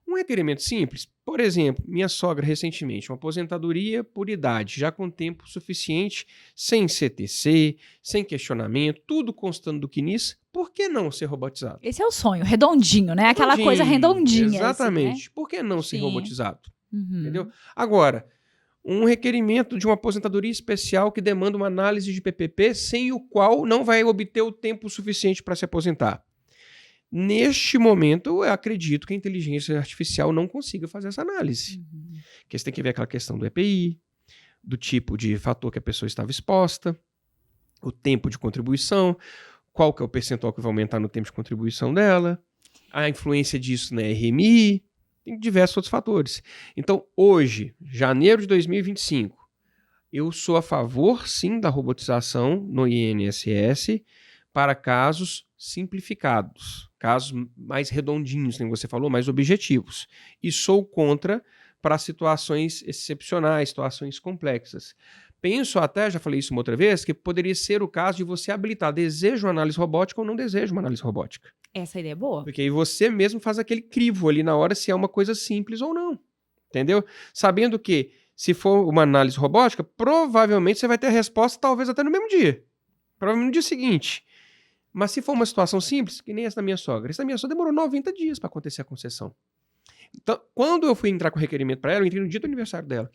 Um requerimento simples, por exemplo, minha sogra recentemente, uma aposentadoria por idade, já com tempo suficiente, sem CTC, sem questionamento, tudo constando do CNIS, por que não ser robotizado? Esse é o sonho, redondinho, né? Aquela coisa redondinha. Exatamente. Assim, né? Por que não ser robotizado? Entendeu? Agora, um requerimento de uma aposentadoria especial que demanda uma análise de PPP, sem o qual não vai obter o tempo suficiente para se aposentar. Neste momento, eu acredito que a inteligência artificial não consiga fazer essa análise. Porque você tem que ver aquela questão do EPI, do tipo de fator que a pessoa estava exposta, o tempo de contribuição, qual que é o percentual que vai aumentar no tempo de contribuição dela, a influência disso na RMI, tem diversos outros fatores. Então, hoje, janeiro de 2025, eu sou a favor, sim, da robotização no INSS para casos simplificados, casos mais redondinhos, como você falou, mais objetivos. E sou contra para situações excepcionais, situações complexas. Penso até, já falei isso uma outra vez, que poderia ser o caso de você habilitar desejo uma análise robótica ou não desejo uma análise robótica. Essa ideia é boa. Porque aí você mesmo faz aquele crivo ali na hora se é uma coisa simples ou não. Entendeu? Sabendo que se for uma análise robótica, provavelmente você vai ter a resposta talvez até no mesmo dia. Provavelmente no dia seguinte. Mas se for uma situação simples, que nem essa da minha sogra. Essa da minha sogra demorou 90 dias para acontecer a concessão. Então, quando eu fui entrar com o requerimento para ela, eu entrei no dia do aniversário dela.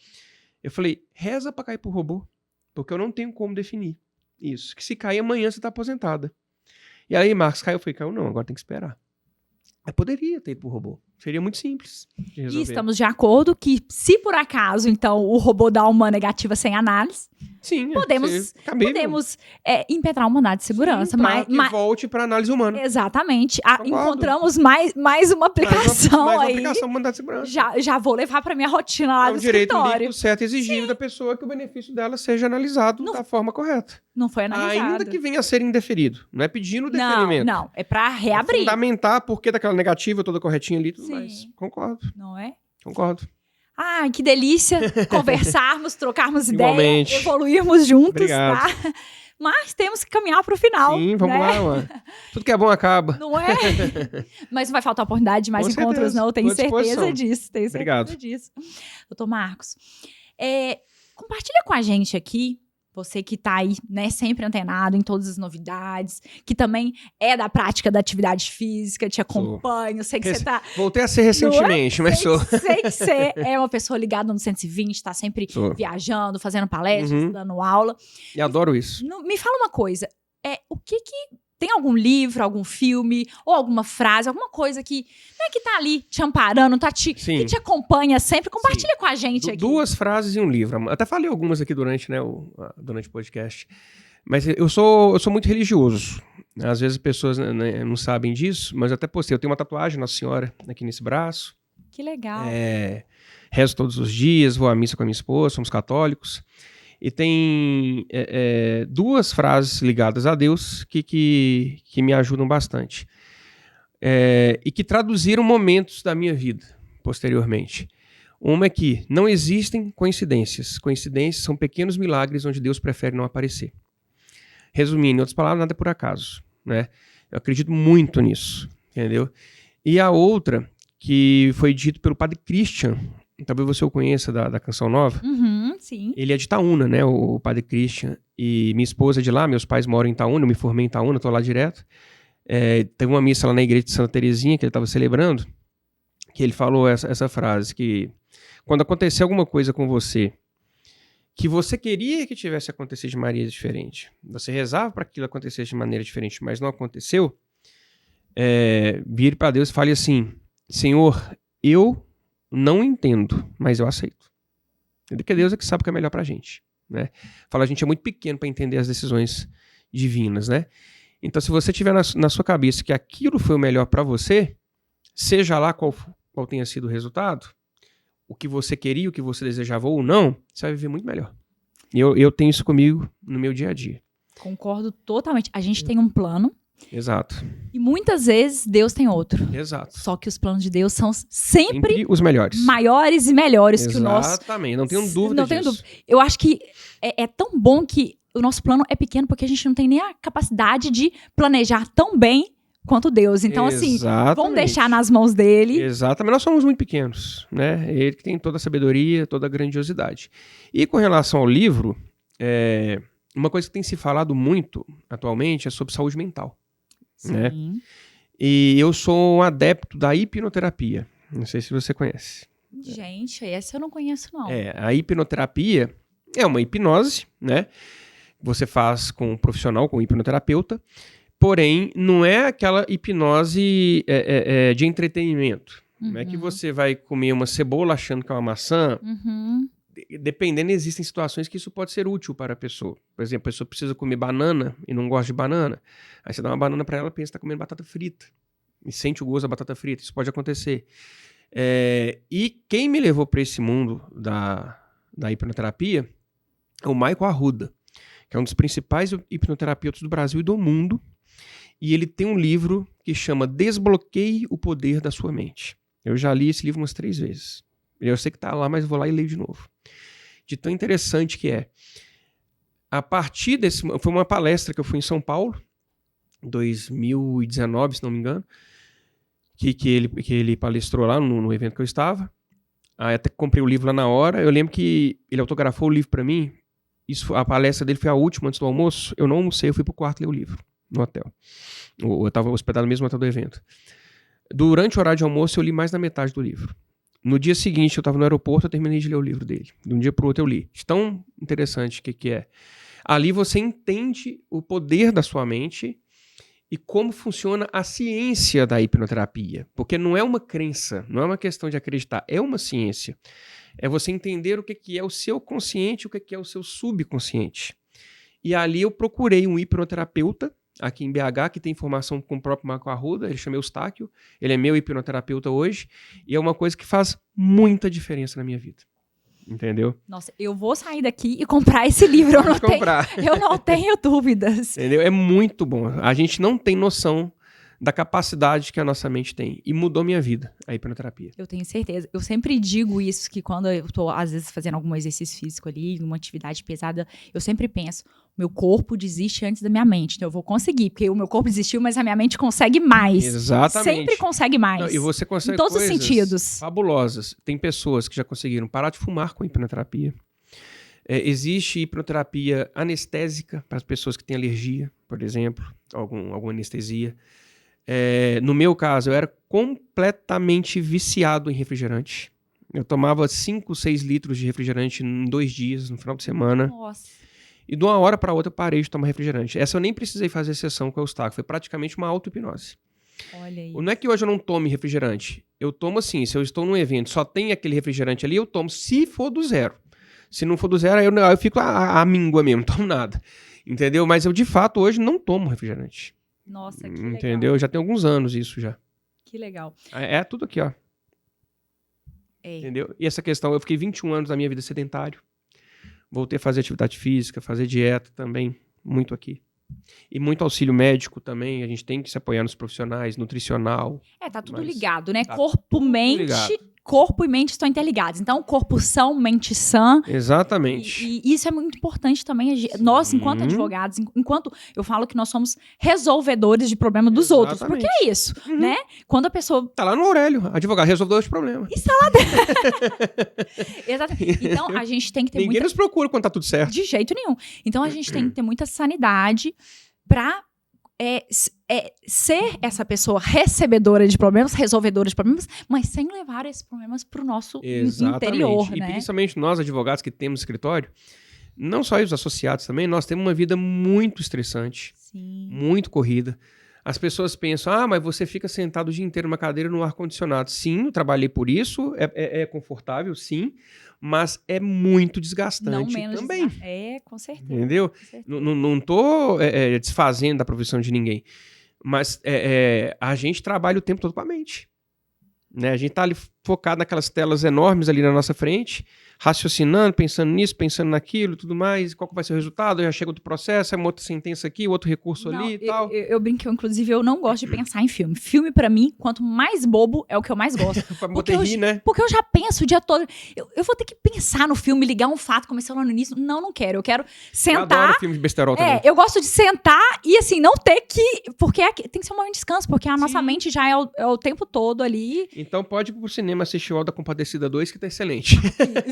Eu falei, reza para cair pro robô, porque eu não tenho como definir isso. Que se cair amanhã você tá aposentada. E aí, Marcos, caiu? Eu falei, caiu não, agora tem que esperar. Eu poderia ter ido pro robô. Seria muito simples de resolver. E estamos de acordo que, se por acaso, então, o robô dá uma negativa sem análise, Sim, podemos impetrar um mandado de segurança. Sim, que volte para análise humana. Exatamente. Encontramos mais uma aplicação aí. Mais uma aplicação, mandado de segurança. Já vou levar para minha rotina lá do escritório. É um direito líquido certo exigindo da pessoa que o benefício dela seja analisado da forma correta. Não foi analisado. Ainda que venha a ser indeferido. Não é pedindo deferimento. Não. É para reabrir. Fundamentar porque daquela negativa toda corretinha ali e tudo mais. Concordo. Não é? Concordo. Ai, que delícia conversarmos, trocarmos ideias, Igualmente. Evoluirmos juntos, Obrigado. tá? Mas temos que caminhar para o final. Sim, vamos lá, mano. Tudo que é bom acaba. Não é? Mas não vai faltar oportunidade de mais encontros, não. Tenho certeza disso. Obrigado. Doutor Marcos, compartilha com a gente aqui, você que está aí, né, sempre antenado em todas as novidades, que também é da prática da atividade física, te acompanho, sei que você está... Voltei a ser recentemente, mas sou. Sei que você é uma pessoa ligada no 120, está sempre viajando, fazendo palestras, dando aula. E adoro isso. Me fala uma coisa, o que tem algum livro, algum filme, ou alguma frase, alguma coisa que, né, que tá ali te amparando, que te acompanha sempre? Compartilha com a gente aqui. 2 frases e um livro. Até falei algumas aqui durante o podcast. Mas eu sou muito religioso. Às vezes as pessoas não sabem disso, mas eu até postei. Eu tenho uma tatuagem Nossa Senhora aqui nesse braço. Que legal. Rezo todos os dias, vou à missa com a minha esposa, somos católicos. E tem 2 frases ligadas a Deus que me ajudam bastante. E que traduziram momentos da minha vida, posteriormente. Uma é que não existem coincidências. Coincidências são pequenos milagres onde Deus prefere não aparecer. Resumindo, em outras palavras, nada é por acaso, né? Eu acredito muito nisso, entendeu? E a outra, que foi dito pelo Padre Christian, talvez você o conheça da Canção Nova. Sim. Ele é de Itaúna, né, o Padre Christian, e minha esposa é de lá, meus pais moram em Itaúna, eu me formei em Itaúna, tô lá direto. Teve uma missa lá na igreja de Santa Terezinha, que ele estava celebrando, que ele falou essa frase, que quando acontecer alguma coisa com você, que você queria que tivesse acontecido de maneira diferente, você rezava para que aquilo acontecesse de maneira diferente, mas não aconteceu, vire para Deus e fale assim, Senhor, eu não entendo, mas eu aceito. Porque Deus é que sabe o que é melhor pra gente, né? Fala, a gente é muito pequeno para entender as decisões divinas, né? Então, se você tiver na sua cabeça que aquilo foi o melhor para você, seja lá qual tenha sido o resultado, o que você queria, o que você desejava ou não, você vai viver muito melhor. E eu tenho isso comigo no meu dia a dia. Concordo totalmente. A gente tem um plano. Exato. E muitas vezes Deus tem outro. Exato. Só que os planos de Deus são sempre os melhores. Maiores e melhores que o nosso. Exatamente, não tenho dúvida disso. Tenho dúvida. Eu acho que é tão bom que o nosso plano é pequeno porque a gente não tem nem a capacidade de planejar tão bem quanto Deus. Então, assim, vamos deixar nas mãos dele. Exatamente. Nós somos muito pequenos, né? Ele que tem toda a sabedoria, toda a grandiosidade. E com relação ao livro, uma coisa que tem se falado muito atualmente é sobre saúde mental. Sim. Né? E eu sou um adepto da hipnoterapia. Não sei se você conhece. Gente, essa eu não conheço, não. A hipnoterapia é uma hipnose, né? Você faz com um profissional, com um hipnoterapeuta, porém, não é aquela hipnose de entretenimento. Não é que você vai comer uma cebola achando que é uma maçã. Dependendo, existem situações que isso pode ser útil para a pessoa. Por exemplo, a pessoa precisa comer banana e não gosta de banana. Aí você dá uma banana para ela e pensa que está comendo batata frita. E sente o gosto da batata frita. Isso pode acontecer. E quem me levou para esse mundo da hipnoterapia é o Michael Arruda, que é um dos principais hipnoterapeutas do Brasil e do mundo. E ele tem um livro que chama Desbloqueie o Poder da Sua Mente. Eu já li esse livro umas 3 vezes. Eu sei que está lá, mas vou lá e leio de novo. De tão interessante que é. a partir desse... Foi uma palestra que eu fui em São Paulo, 2019, se não me engano, que ele palestrou lá no evento que eu estava. Aí até comprei o livro lá na hora. Eu lembro que ele autografou o livro para mim. A palestra dele foi a última antes do almoço. Eu não almocei, eu fui pro quarto ler o livro, no hotel. Eu estava hospedado no mesmo hotel do evento. Durante o horário de almoço, eu li mais da metade do livro. No dia seguinte, eu estava no aeroporto, eu terminei de ler o livro dele. De um dia para o outro, eu li. Tão interessante o que é. Ali você entende o poder da sua mente e como funciona a ciência da hipnoterapia. Porque não é uma crença, não é uma questão de acreditar, é uma ciência. É você entender o que é o seu consciente e o que é o seu subconsciente. E ali eu procurei um hipnoterapeuta, aqui em BH, que tem formação com o próprio Marco Arruda, ele chama Eustáquio, ele é meu hipnoterapeuta hoje, e é uma coisa que faz muita diferença na minha vida. Entendeu? Nossa, eu vou sair daqui e comprar esse livro. Eu não tenho dúvidas. Entendeu? É muito bom. A gente não tem noção da capacidade que a nossa mente tem. E mudou minha vida, a hipnoterapia. Eu tenho certeza. Eu sempre digo isso, que quando eu tô, às vezes, fazendo algum exercício físico ali, uma atividade pesada, eu sempre penso, meu corpo desiste antes da minha mente. Então eu vou conseguir, porque o meu corpo desistiu, mas a minha mente consegue mais. Exatamente. Sempre consegue mais. Não, e você consegue em todos os sentidos. Fabulosas. Tem pessoas que já conseguiram parar de fumar com hipnoterapia. Existe hipnoterapia anestésica para as pessoas que têm alergia, por exemplo, alguma anestesia. No meu caso, eu era completamente viciado em refrigerante. Eu tomava 5, 6 litros de refrigerante em 2 dias, no final de semana. Nossa. E de uma hora para outra eu parei de tomar refrigerante. Essa eu nem precisei fazer sessão com o Eustáquio. Foi praticamente uma auto-hipnose. Olha aí. Não é que hoje eu não tome refrigerante. Eu tomo assim, se eu estou num evento, só tem aquele refrigerante ali, eu tomo se for do zero. Se não for do zero, eu fico a míngua mesmo, não tomo nada. Entendeu? Mas eu, de fato, hoje não tomo refrigerante. Nossa, que entendeu? legal. Já tem alguns anos isso já. Que legal. É tudo aqui, ó. Entendeu? E essa questão, eu fiquei 21 anos da minha vida sedentário. Voltei a fazer atividade física, fazer dieta também, muito aqui. E muito auxílio médico também, a gente tem que se apoiar nos profissionais, nutricional. Tá tudo ligado, né? Tá Corpo e mente estão interligados. Então, corpo são, mente sã. Exatamente. E isso é muito importante também. Nós, enquanto advogados, enquanto eu falo que nós somos resolvedores de problemas dos outros. Porque é isso, né? Quando a pessoa... Tá lá no Aurélio, advogado, resolvedor de problemas. Está lá dentro. Exatamente. Então, a gente tem que ter Ninguém nos procura quando tá tudo certo. De jeito nenhum. Então, a gente tem que ter muita sanidade pra... ser essa pessoa recebedora de problemas, resolvedora de problemas, mas sem levar esses problemas para o nosso interior, e né? principalmente nós, advogados que temos escritório, não só os associados também, nós temos uma vida muito estressante, Sim. muito corrida. As pessoas pensam, mas você fica sentado o dia inteiro numa cadeira no ar-condicionado. Sim, eu trabalhei por isso, é confortável, sim, mas é muito desgastante não menos também. Com certeza. Entendeu? Com certeza. Não tô desfazendo da profissão de ninguém, mas a gente trabalha o tempo todo com a mente. Né? A gente tá ali focado naquelas telas enormes ali na nossa frente, raciocinando, pensando nisso, pensando naquilo, tudo mais, qual que vai ser o resultado, já chega outro processo, é uma outra sentença aqui, outro recurso ali e tal. Eu brinco, inclusive, eu não gosto de pensar em filme. Filme, pra mim, quanto mais bobo, é o que eu mais gosto. Pra poder rir, né? Porque eu já penso o dia todo. Eu vou ter que pensar no filme, ligar um fato, começar lá no início. Não quero. Eu quero sentar. Eu adoro filme de besterol também. Eu gosto de sentar e, assim, não ter que... Porque tem que ser um momento de descanso, porque a nossa mente já é o tempo todo ali. Então pode ir pro cinema assistir o Auto da Compadecida 2, que tá excelente.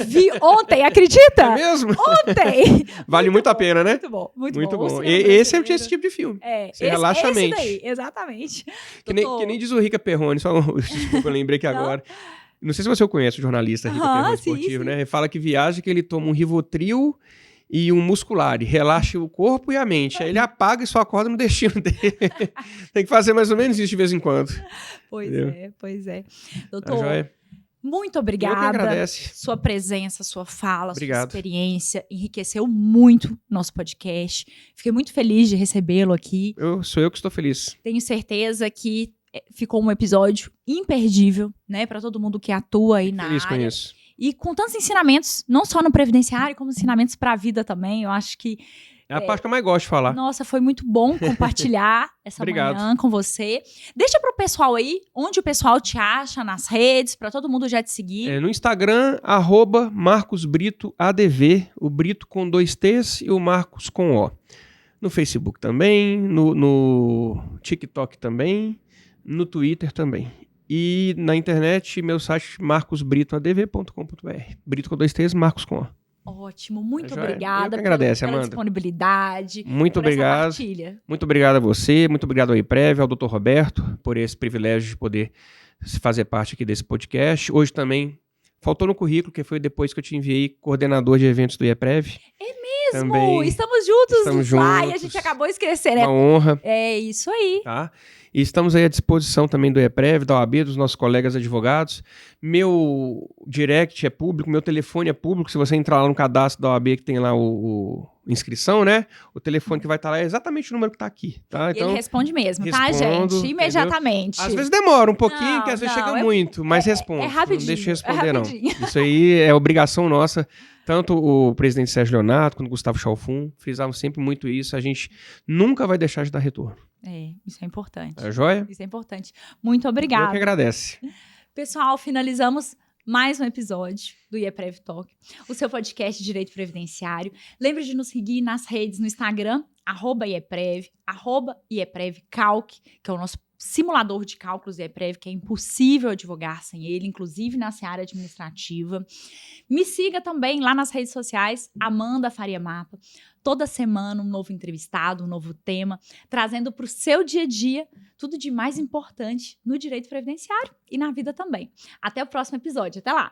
Vi ontem, acredita? É mesmo? Ontem! Vale muito a pena, né? Muito bom, muito Muito bom. bom. Esse é esse tipo de filme. Você relaxa a esse mente. daí, exatamente. Que nem diz o Rica Perrone, desculpa, eu lembrei aqui agora. Não sei se você conhece o jornalista Rica Perrone esportivo, sim. né? Ele fala que viaja que ele toma um Rivotril e um Musculari, relaxa o corpo e a mente. Aí ele apaga e só acorda no destino dele. Tem que fazer mais ou menos isso de vez em quando. Pois é. Doutor, joia? Muito obrigada. Eu que agradeço. Sua presença, sua fala, Obrigado. sua experiência enriqueceu muito nosso podcast. Fiquei muito feliz de recebê-lo aqui. Sou eu que estou feliz. Tenho certeza que ficou um episódio imperdível, né, para todo mundo que atua aí na Feliz área. com isso. E com tantos ensinamentos, não só no previdenciário, como ensinamentos para a vida também. Eu acho que É a parte que eu mais gosto de falar. Nossa, foi muito bom compartilhar essa manhã com você. Deixa pro pessoal aí, onde o pessoal te acha nas redes, pra todo mundo já te seguir. No Instagram, @MarcosBritoADV, o Brito com 2 T's e o Marcos com O. No Facebook também, no TikTok também, no Twitter também. E na internet, meu site marcosbritoadv.com.br. Brito com 2 T's, Marcos com O. Ótimo, muito Joia. obrigada pela Amanda. Disponibilidade. Muito obrigado. Essa partilha. Muito obrigado a você, muito obrigado ao IEPREV, ao Dr. Roberto, por esse privilégio de poder fazer parte aqui desse podcast. Hoje também faltou no currículo, que foi depois que eu te enviei coordenador de eventos do IEPREV. É mesmo? Também estamos juntos. estamos Ai, juntos. a gente acabou de esquecer, né? Uma honra. É isso aí. Tá? E estamos aí à disposição também do IEPREV, da OAB, dos nossos colegas advogados. Meu direct é público, meu telefone é público. Se você entrar lá no cadastro da OAB, que tem lá o inscrição, né? O telefone que vai estar lá é exatamente o número que está aqui. Tá? E ele responde mesmo, tá, respondo, gente? Imediatamente. Às vezes demora um pouquinho, Não, que às vezes não, chega muito, mas responde. É rapidinho. Não deixa eu responder, não. Rapidinho. Isso aí é obrigação nossa. Tanto o presidente Sérgio Leonato quanto o Gustavo Chalfun frisavam sempre muito isso. A gente nunca vai deixar de dar retorno. Isso é importante. É joia? Isso é importante. Muito obrigada. Eu que agradeço. Pessoal, finalizamos mais um episódio do IEPREV Talk, o seu podcast de Direito Previdenciário. Lembre de nos seguir nas redes, no Instagram, @IEPREV, @IEPREVCalc, que é o nosso simulador de cálculos IEPREV, que é impossível advogar sem ele, inclusive na seara administrativa. Me siga também lá nas redes sociais, Amanda Faria Mapa. Toda semana um novo entrevistado, um novo tema, trazendo para o seu dia a dia tudo de mais importante no direito previdenciário e na vida também. Até o próximo episódio. Até lá!